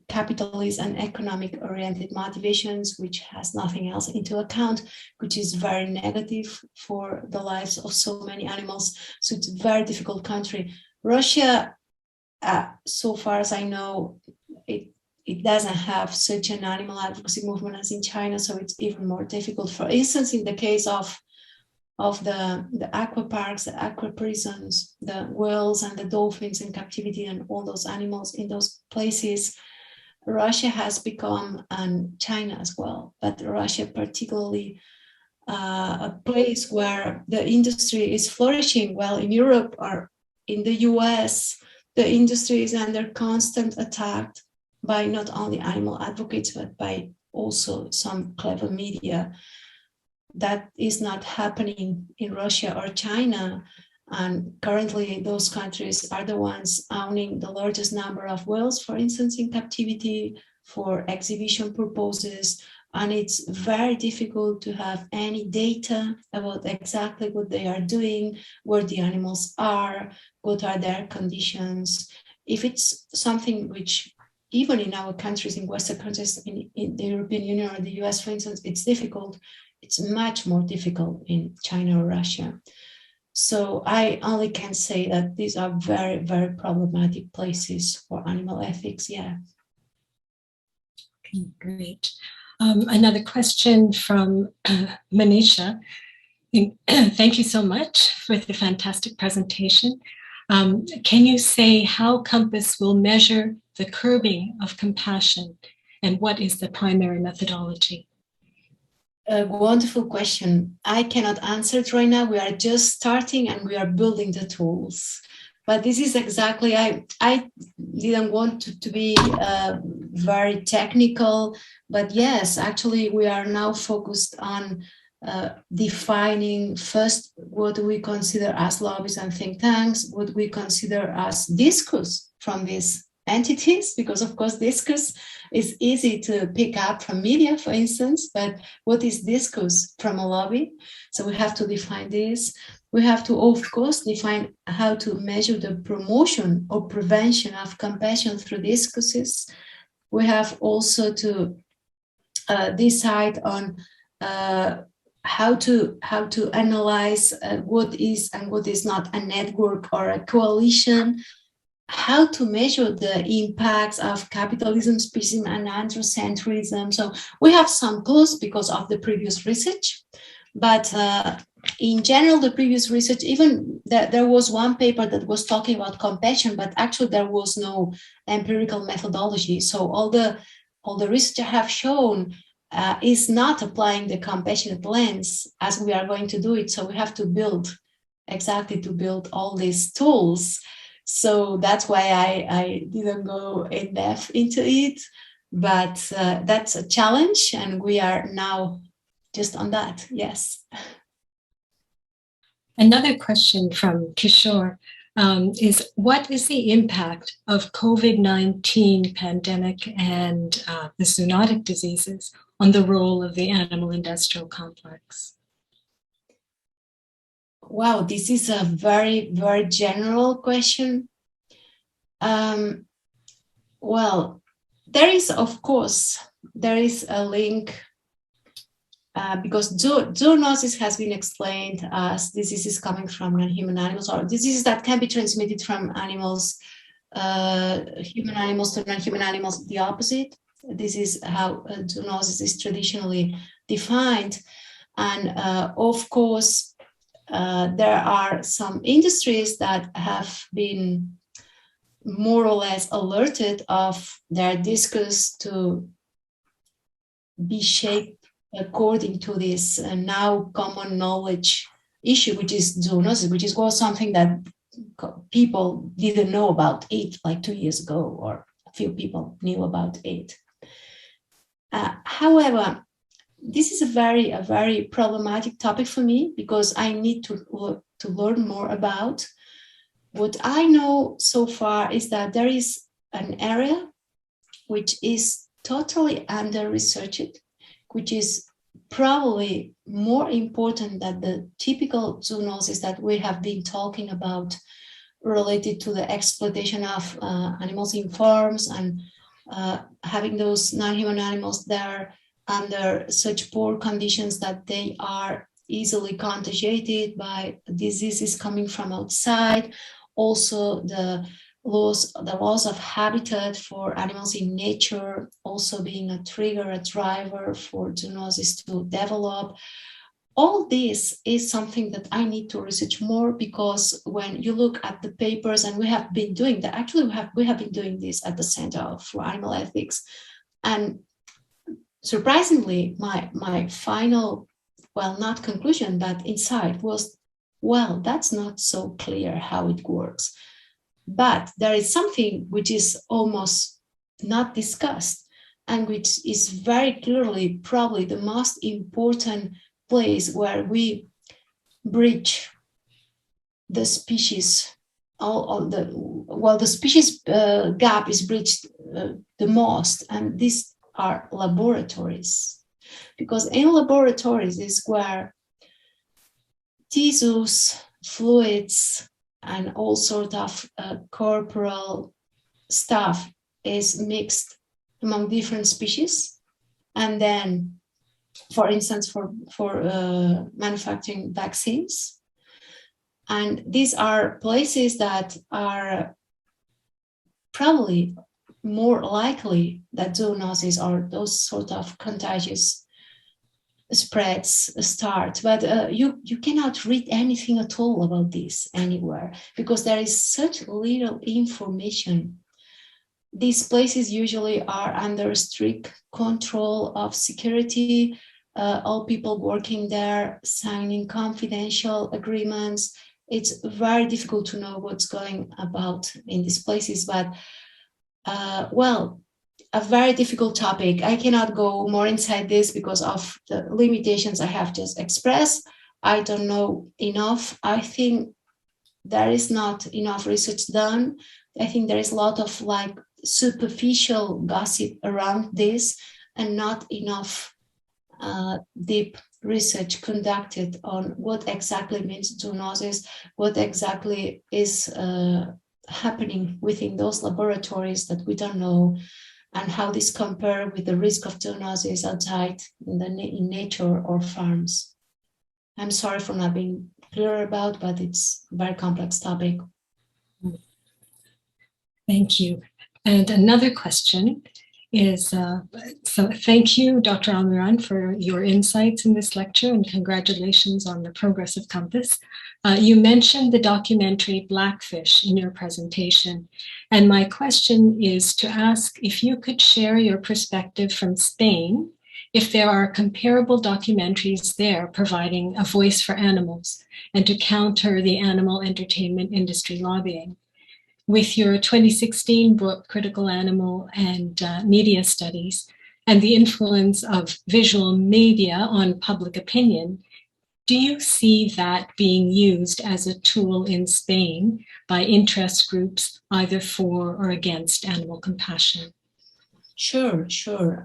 capitalist and economic oriented motivations, which has nothing else into account, which is very negative for the lives of so many animals. So it's a very difficult country. Russia, so far as I know, it doesn't have such an animal advocacy movement as in China, so it's even more difficult. For instance, in the case of the aqua parks, the aqua prisons, the whales and the dolphins in captivity and all those animals in those places, Russia has become, and China as well, but Russia particularly, a place where the industry is flourishing, while in Europe or in the US, the industry is under constant attack by not only animal advocates, but by also some clever media. That is not happening in Russia or China. And currently those countries are the ones owning the largest number of whales, for instance, in captivity for exhibition purposes. And it's very difficult to have any data about exactly what they are doing, where the animals are, what are their conditions. If it's something which, even in our countries, in Western countries, in the European Union or the US, for instance, it's difficult. It's much more difficult in China or Russia. So I only can say that these are very, very problematic places for animal ethics, yeah. Okay, great. Another question from Manisha. Thank you so much for the fantastic presentation. Can you say how Compass will measure the curbing of compassion, and what is the primary methodology? A wonderful question. I cannot answer it right now. We are just starting and we are building the tools. But this is exactly, I didn't want to be very technical, but yes, actually we are now focused on defining first what do we consider as lobbies and think tanks, what we consider as discourse from these entities, because of course discourse is easy to pick up from media, for instance, but what is discourse from a lobby? So we have to define this. We have to, of course, define how to measure the promotion or prevention of compassion through discourses. We have also to decide on how to analyze what is and what is not a network or a coalition, how to measure the impacts of capitalism, speciesism, and androcentrism. So we have some clues because of the previous research, but in general, the previous research, even there was one paper that was talking about compassion, but actually there was no empirical methodology. So all the research I have shown is not applying the compassionate lens as we are going to do it. So we have to build all these tools. So that's why I didn't go in depth into it, but that's a challenge, and we are now just on that. Yes. Another question from Kishore is, what is the impact of COVID-19 pandemic and the zoonotic diseases on the role of the animal industrial complex? Wow, this is a very, very general question. Well, there is a link because zoonosis has been explained as diseases coming from non-human animals, or diseases that can be transmitted from animals, human animals to non-human animals, the opposite. This is how zoonosis is traditionally defined. And of course, there are some industries that have been more or less alerted of their discourse to be shaped according to this now common knowledge issue, which is zoonosis, which was something that people didn't know about it like 2 years ago, or a few people knew about it. However, this is a very problematic topic for me, because I need to learn more about. What I know so far is that there is an area which is totally under-researched, which is probably more important than the typical zoonosis that we have been talking about, related to the exploitation of animals in farms and having those non-human animals there under such poor conditions that they are easily contagiated by diseases coming from outside. Also, the loss of habitat for animals in nature also being a trigger, a driver for zoonosis to develop. All this is something that I need to research more, because when you look at the papers, and we have been doing that, actually we have been doing this at the Center for Animal Ethics, and surprisingly, my final, well, not conclusion, but insight was, well, that's not so clear how it works. But there is something which is almost not discussed, and which is very clearly probably the most important place where we bridge the species, the species gap is bridged the most, and these are laboratories. Because in laboratories is where tissues, fluids, and all sort of corporal stuff is mixed among different species. And then, for instance, for manufacturing vaccines. And these are places that are probably more likely that zoonosis or those sort of contagious spreads start. But you cannot read anything at all about this anywhere, because there is such little information. These places usually are under strict control of security, all people working there signing confidential agreements. It's very difficult to know what's going about in these places. But well, a very difficult topic. I cannot go more inside this because of the limitations I have just expressed. I don't know enough. I think there is not enough research done. I think there is a lot of like superficial gossip around this and not enough deep research conducted on what exactly means zoonosis, what exactly is happening within those laboratories that we don't know, and how this compare with the risk of zoonosis outside in nature or farms. I'm sorry for not being clear about, but it's a very complex topic. Thank you. And another question is, so thank you, Dr. Almiron, for your insights in this lecture, and congratulations on the progress of Compass. You mentioned the documentary Blackfish in your presentation, and my question is to ask if you could share your perspective from Spain, if there are comparable documentaries there providing a voice for animals and to counter the animal entertainment industry lobbying. With your 2016 book, Critical Animal and Media Studies, and the influence of visual media on public opinion, do you see that being used as a tool in Spain by interest groups, either for or against animal compassion? Sure.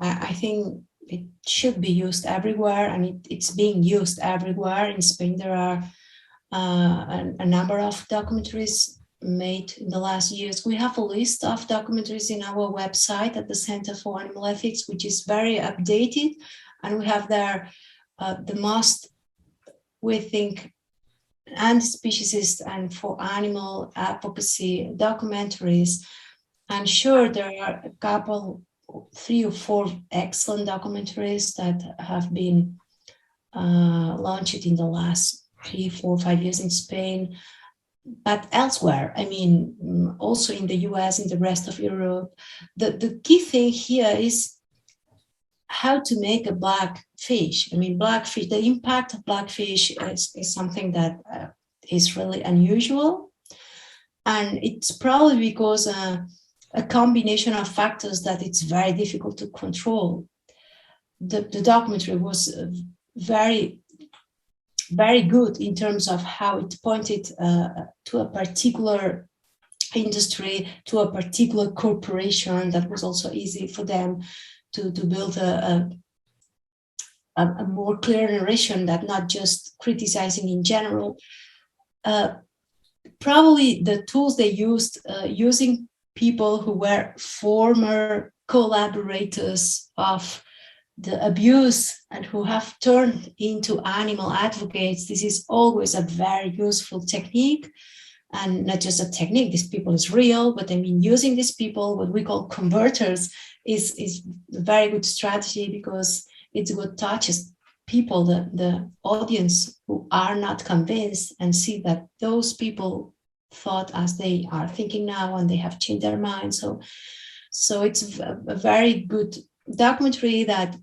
I think it should be used everywhere, and it's being used everywhere. In Spain, there are a number of documentaries made in the last years. We have a list of documentaries in our website at the Center for Animal Ethics, which is very updated, and we have there the most, we think, anti-speciesist and for animal advocacy documentaries. And sure, there are a couple, 3 or 4 excellent documentaries that have been launched in the last 3, 4, 5 years in Spain. But elsewhere, I mean, also in the US, in the rest of Europe, the key thing here is how to make a black fish. I mean, blackfish, the impact of blackfish is something that is really unusual. And it's probably because a combination of factors that it's very difficult to control. The documentary was very good in terms of how it pointed to a particular industry, to a particular corporation that was also easy for them to build a more clear narration that not just criticizing in general. Probably the tools they used, using people who were former collaborators of the abuse and who have turned into animal advocates. This is always a very useful technique, and not just a technique. These people is real, but I mean, using these people, what we call converters, is a very good strategy because it's what touches people, the audience who are not convinced, and see that those people thought as they are thinking now, and they have changed their mind. So it's a very good documentary that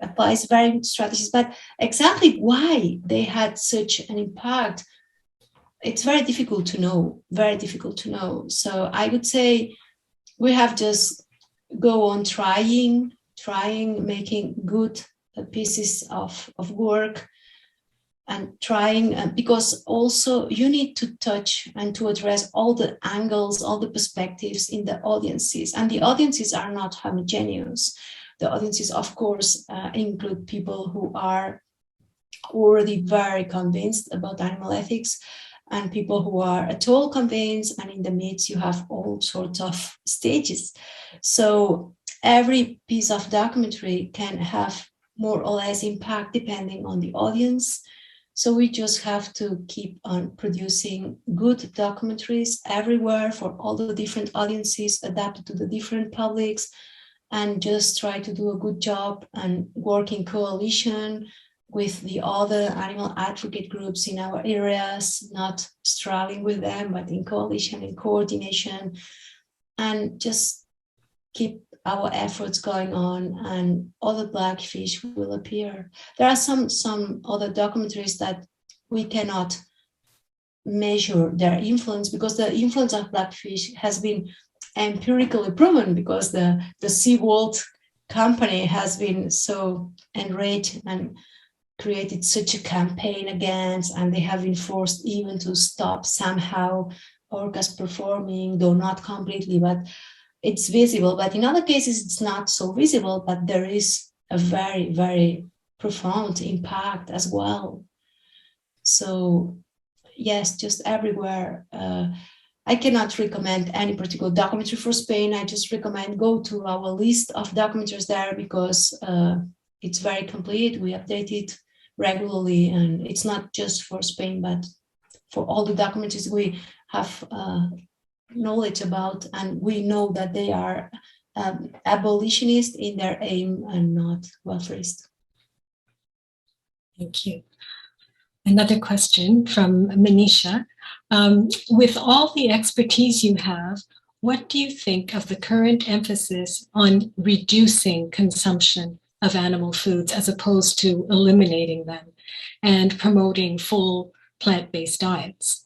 applies very good strategies. But exactly why they had such an impact, it's very difficult to know. So I would say we have just go on trying, making good pieces of work, and trying, because also you need to touch and to address all the angles, all the perspectives in the audiences. And the audiences are not homogeneous. The audiences, of course, include people who are already very convinced about animal ethics, and people who are at all convinced, and in the midst you have all sorts of stages. So every piece of documentary can have more or less impact depending on the audience. So we just have to keep on producing good documentaries everywhere for all the different audiences, adapted to the different publics, and just try to do a good job and work in coalition with the other animal advocate groups in our areas, not struggling with them, but in coalition and coordination, and just keep our efforts going on, and other blackfish will appear. There are some other documentaries that we cannot measure their influence, because the influence of blackfish has been empirically proven because the SeaWorld company has been so enraged and created such a campaign against, and they have been forced even to stop somehow orcas performing, though not completely, but it's visible. But in other cases, it's not so visible, but there is a very, very profound impact as well. So yes, just everywhere. I cannot recommend any particular documentary for Spain. I just recommend go to our list of documentaries there because it's very complete. We update it regularly, and it's not just for Spain, but for all the documentaries we have knowledge about, and we know that they are abolitionist in their aim and not welfarist. Thank you. Another question from Manisha. With all the expertise you have, what do you think of the current emphasis on reducing consumption of animal foods as opposed to eliminating them and promoting full plant-based diets?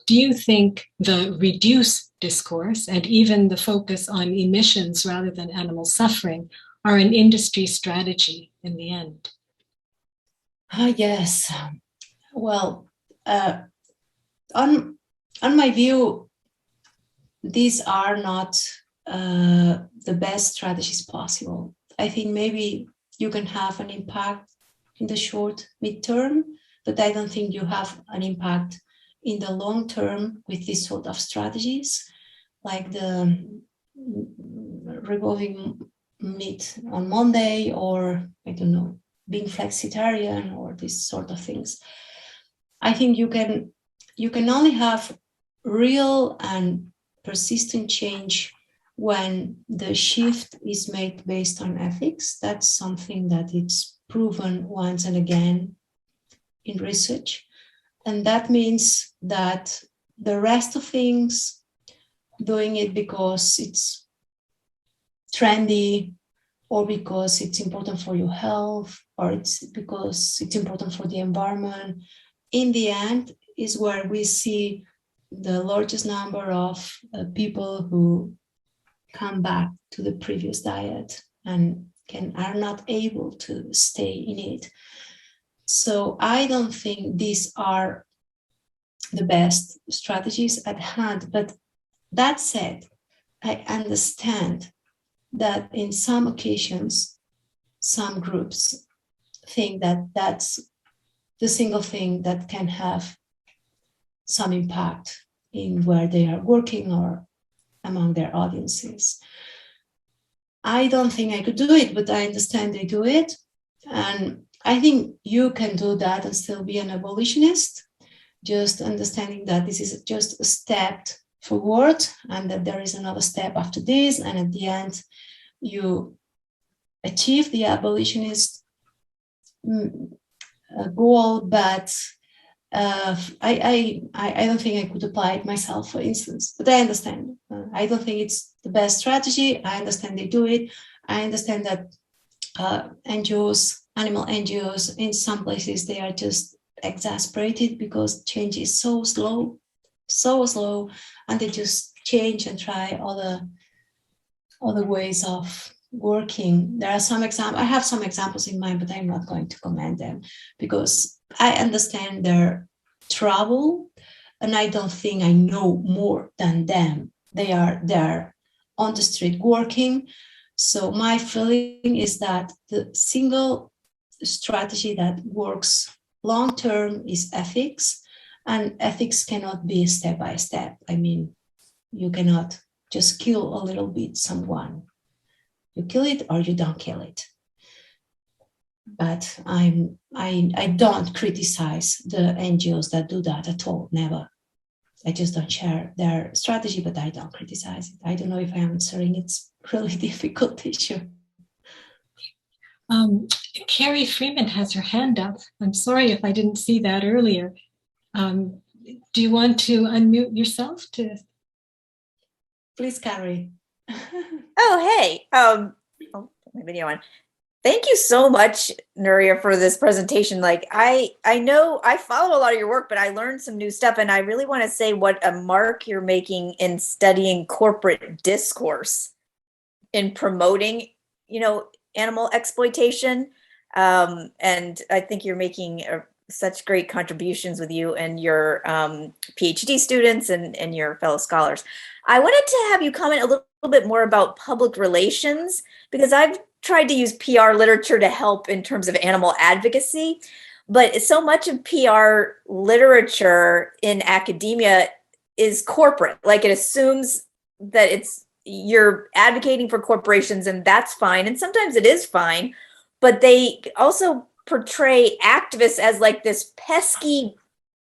Do you think the reduce discourse and even the focus on emissions rather than animal suffering are an industry strategy in the end? Yes. Well, on my view, these are not the best strategies possible. I think maybe you can have an impact in the short midterm, but I don't think you have an impact in the long term with this sort of strategies, like the revolving meat on Monday, or I don't know, being flexitarian or these sort of things. I think you can only have real and persistent change when the shift is made based on ethics. That's something that it's proven once and again in research. And that means that the rest of things, doing it because it's trendy, or because it's important for your health, or it's because it's important for the environment, in the end is where we see the largest number of people who come back to the previous diet and are not able to stay in it. So I don't think these are the best strategies at hand. But that said, I understand that in some occasions, some groups think that that's the single thing that can have some impact in where they are working or among their audiences. I don't think I could do it, but I understand they do it. And I think you can do that and still be an abolitionist, just understanding that this is just a step forward and that there is another step after this. And at the end, you achieve the abolitionist goal, but I don't think I could apply it myself, for instance. But I understand. I don't think it's the best strategy. I understand they do it. I understand that NGOs, animal NGOs, in some places, they are just exasperated because change is so slow, and they just change and try other ways of working. There are some examples. I have some examples in mind, but I'm not going to comment them because I understand their trouble, and I don't think I know more than them. They are there on the street working. So my feeling is that the single strategy that works long term is ethics, and ethics cannot be step by step. I mean, you cannot just kill a little bit someone. You kill it or you don't kill it. But I don't criticize the NGOs that do that at all, never. I just don't share their strategy, but I don't criticize it. I don't know if I'm answering. It's really difficult issue. Carrie Freeman has her hand up. I'm sorry if I didn't see that earlier. Do you want to unmute yourself? Please, Carrie. Oh, hey. Oh, put my video on. Thank you so much, Núria, for this presentation. Like I know I follow a lot of your work, but I learned some new stuff, and I really want to say what a mark you're making in studying corporate discourse in promoting, animal exploitation. And I think you're making such great contributions with you and your PhD students and your fellow scholars. I wanted to have you comment a little bit more about public relations, because I've tried to use PR literature to help in terms of animal advocacy, but so much of PR literature in academia is corporate. Like it assumes that you're advocating for corporations, and that's fine. And sometimes it is fine, but they also portray activists as like this pesky,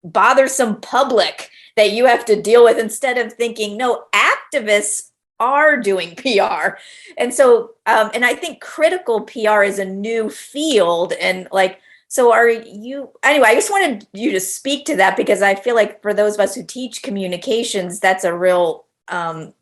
bothersome public that you have to deal with, instead of thinking, no, activists are doing PR. And so, and I think critical PR is a new field. And like, so are you, anyway, I just wanted you to speak to that, because I feel like for those of us who teach communications, that's a real, I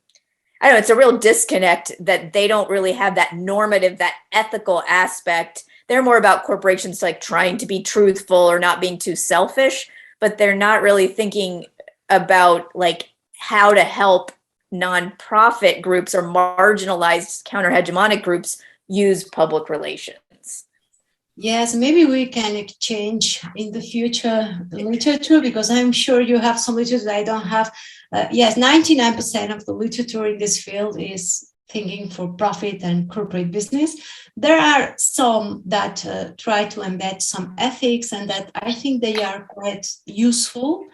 don't know, it's a real disconnect that they don't really have that normative, that ethical aspect. They're more about corporations like trying to be truthful or not being too selfish, but they're not really thinking about like how to help nonprofit groups or marginalized counter-hegemonic groups use public relations. Yes, maybe we can exchange in the future the literature, because I'm sure you have some literature that I don't have. Yes, 99% of the literature in this field is thinking for profit and corporate business. There are some that try to embed some ethics, and that I think they are quite useful,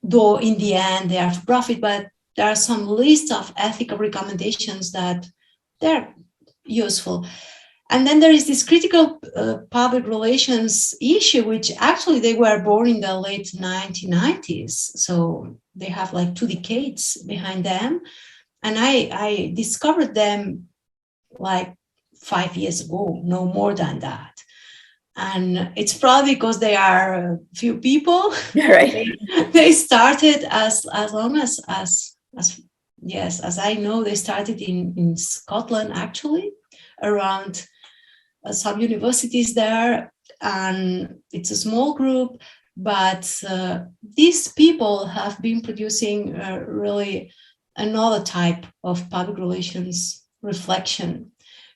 though in the end they are for profit, but there are some list of ethical recommendations that they're useful. And then there is this critical public relations issue, which actually they were born in the late 1990s. So they have like 2 decades behind them. And I discovered them like 5 years ago, no more than that. And it's probably because they are a few people. Right. They started as long as I know, they started in Scotland, actually, around some universities there, and it's a small group, but these people have been producing really another type of public relations reflection,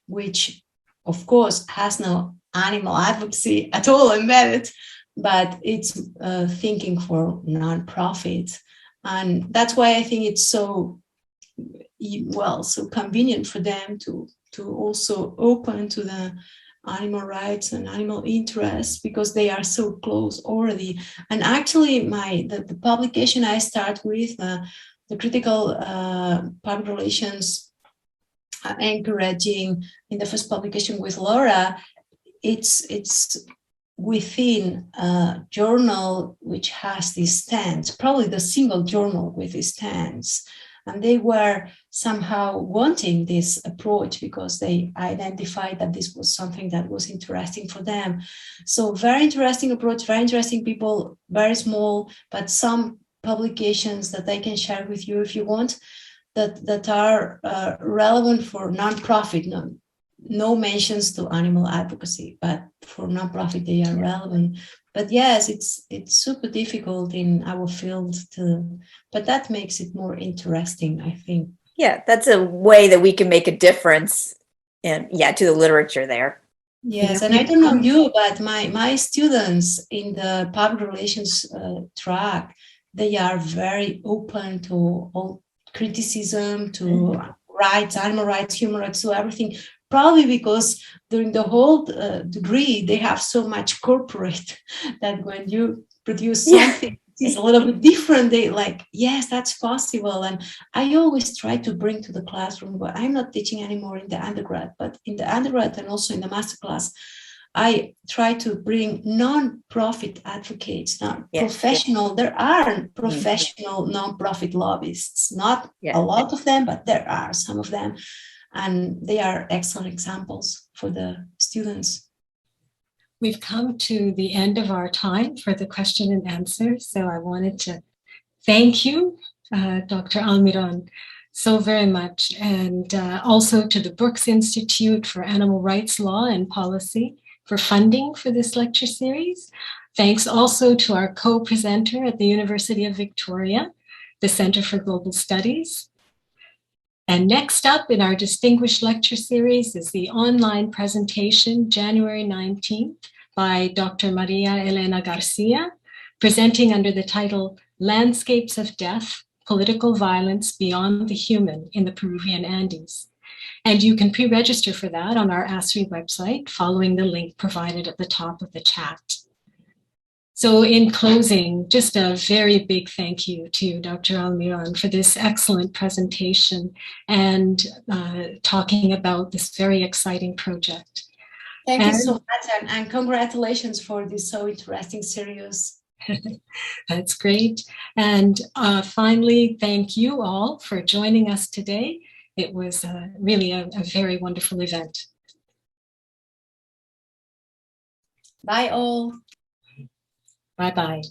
which of course has no animal advocacy at all embedded, but it's thinking for nonprofits. And that's why I think it's so convenient for them to also open to the animal rights and animal interests, because they are so close already. And actually the publication I start with, the critical public relations encouraging, in the first publication with Laura, it's within a journal which has these stands, probably the single journal with these stands. And they were somehow wanting this approach because they identified that this was something that was interesting for them. So very interesting approach, very interesting people, very small, but some publications that I can share with you if you want, that are relevant for nonprofit. No mentions to animal advocacy, but for nonprofit they are relevant. But yes, it's super difficult in our field but that makes it more interesting, I think. Yeah, that's a way that we can make a difference to the literature there. Yes, and I don't know you, but my students in the public relations track, they are very open to all criticism, to rights, animal rights, human rights, to everything. Probably because during the whole degree, they have so much corporate that when you produce something, it's a little bit different. They like, yes, that's possible. And I always try to bring to the classroom, but I'm not teaching anymore in the undergrad, but in the undergrad and also in the masterclass, I try to bring non-profit advocates, professional. There are professional non-profit lobbyists, not a lot of them, but there are some of them. And they are excellent examples for the students. We've come to the end of our time for the question and answer. So I wanted to thank you, Dr. Almiron, so very much. And also to the Brooks Institute for Animal Rights Law and Policy for funding for this lecture series. Thanks also to our co-presenter at the University of Victoria, the Center for Global Studies. And next up in our Distinguished Lecture Series is the online presentation, January 19th, by Dr. Maria Elena Garcia, presenting under the title, Landscapes of Death, Political Violence Beyond the Human in the Peruvian Andes. And you can pre-register for that on our ASRI website, following the link provided at the top of the chat. So in closing, just a very big thank you to Dr. Almiron for this excellent presentation and talking about this very exciting project. Thank you so much, and congratulations for this so interesting series. That's great. And finally, thank you all for joining us today. It was really a very wonderful event. Bye all. Bye-bye.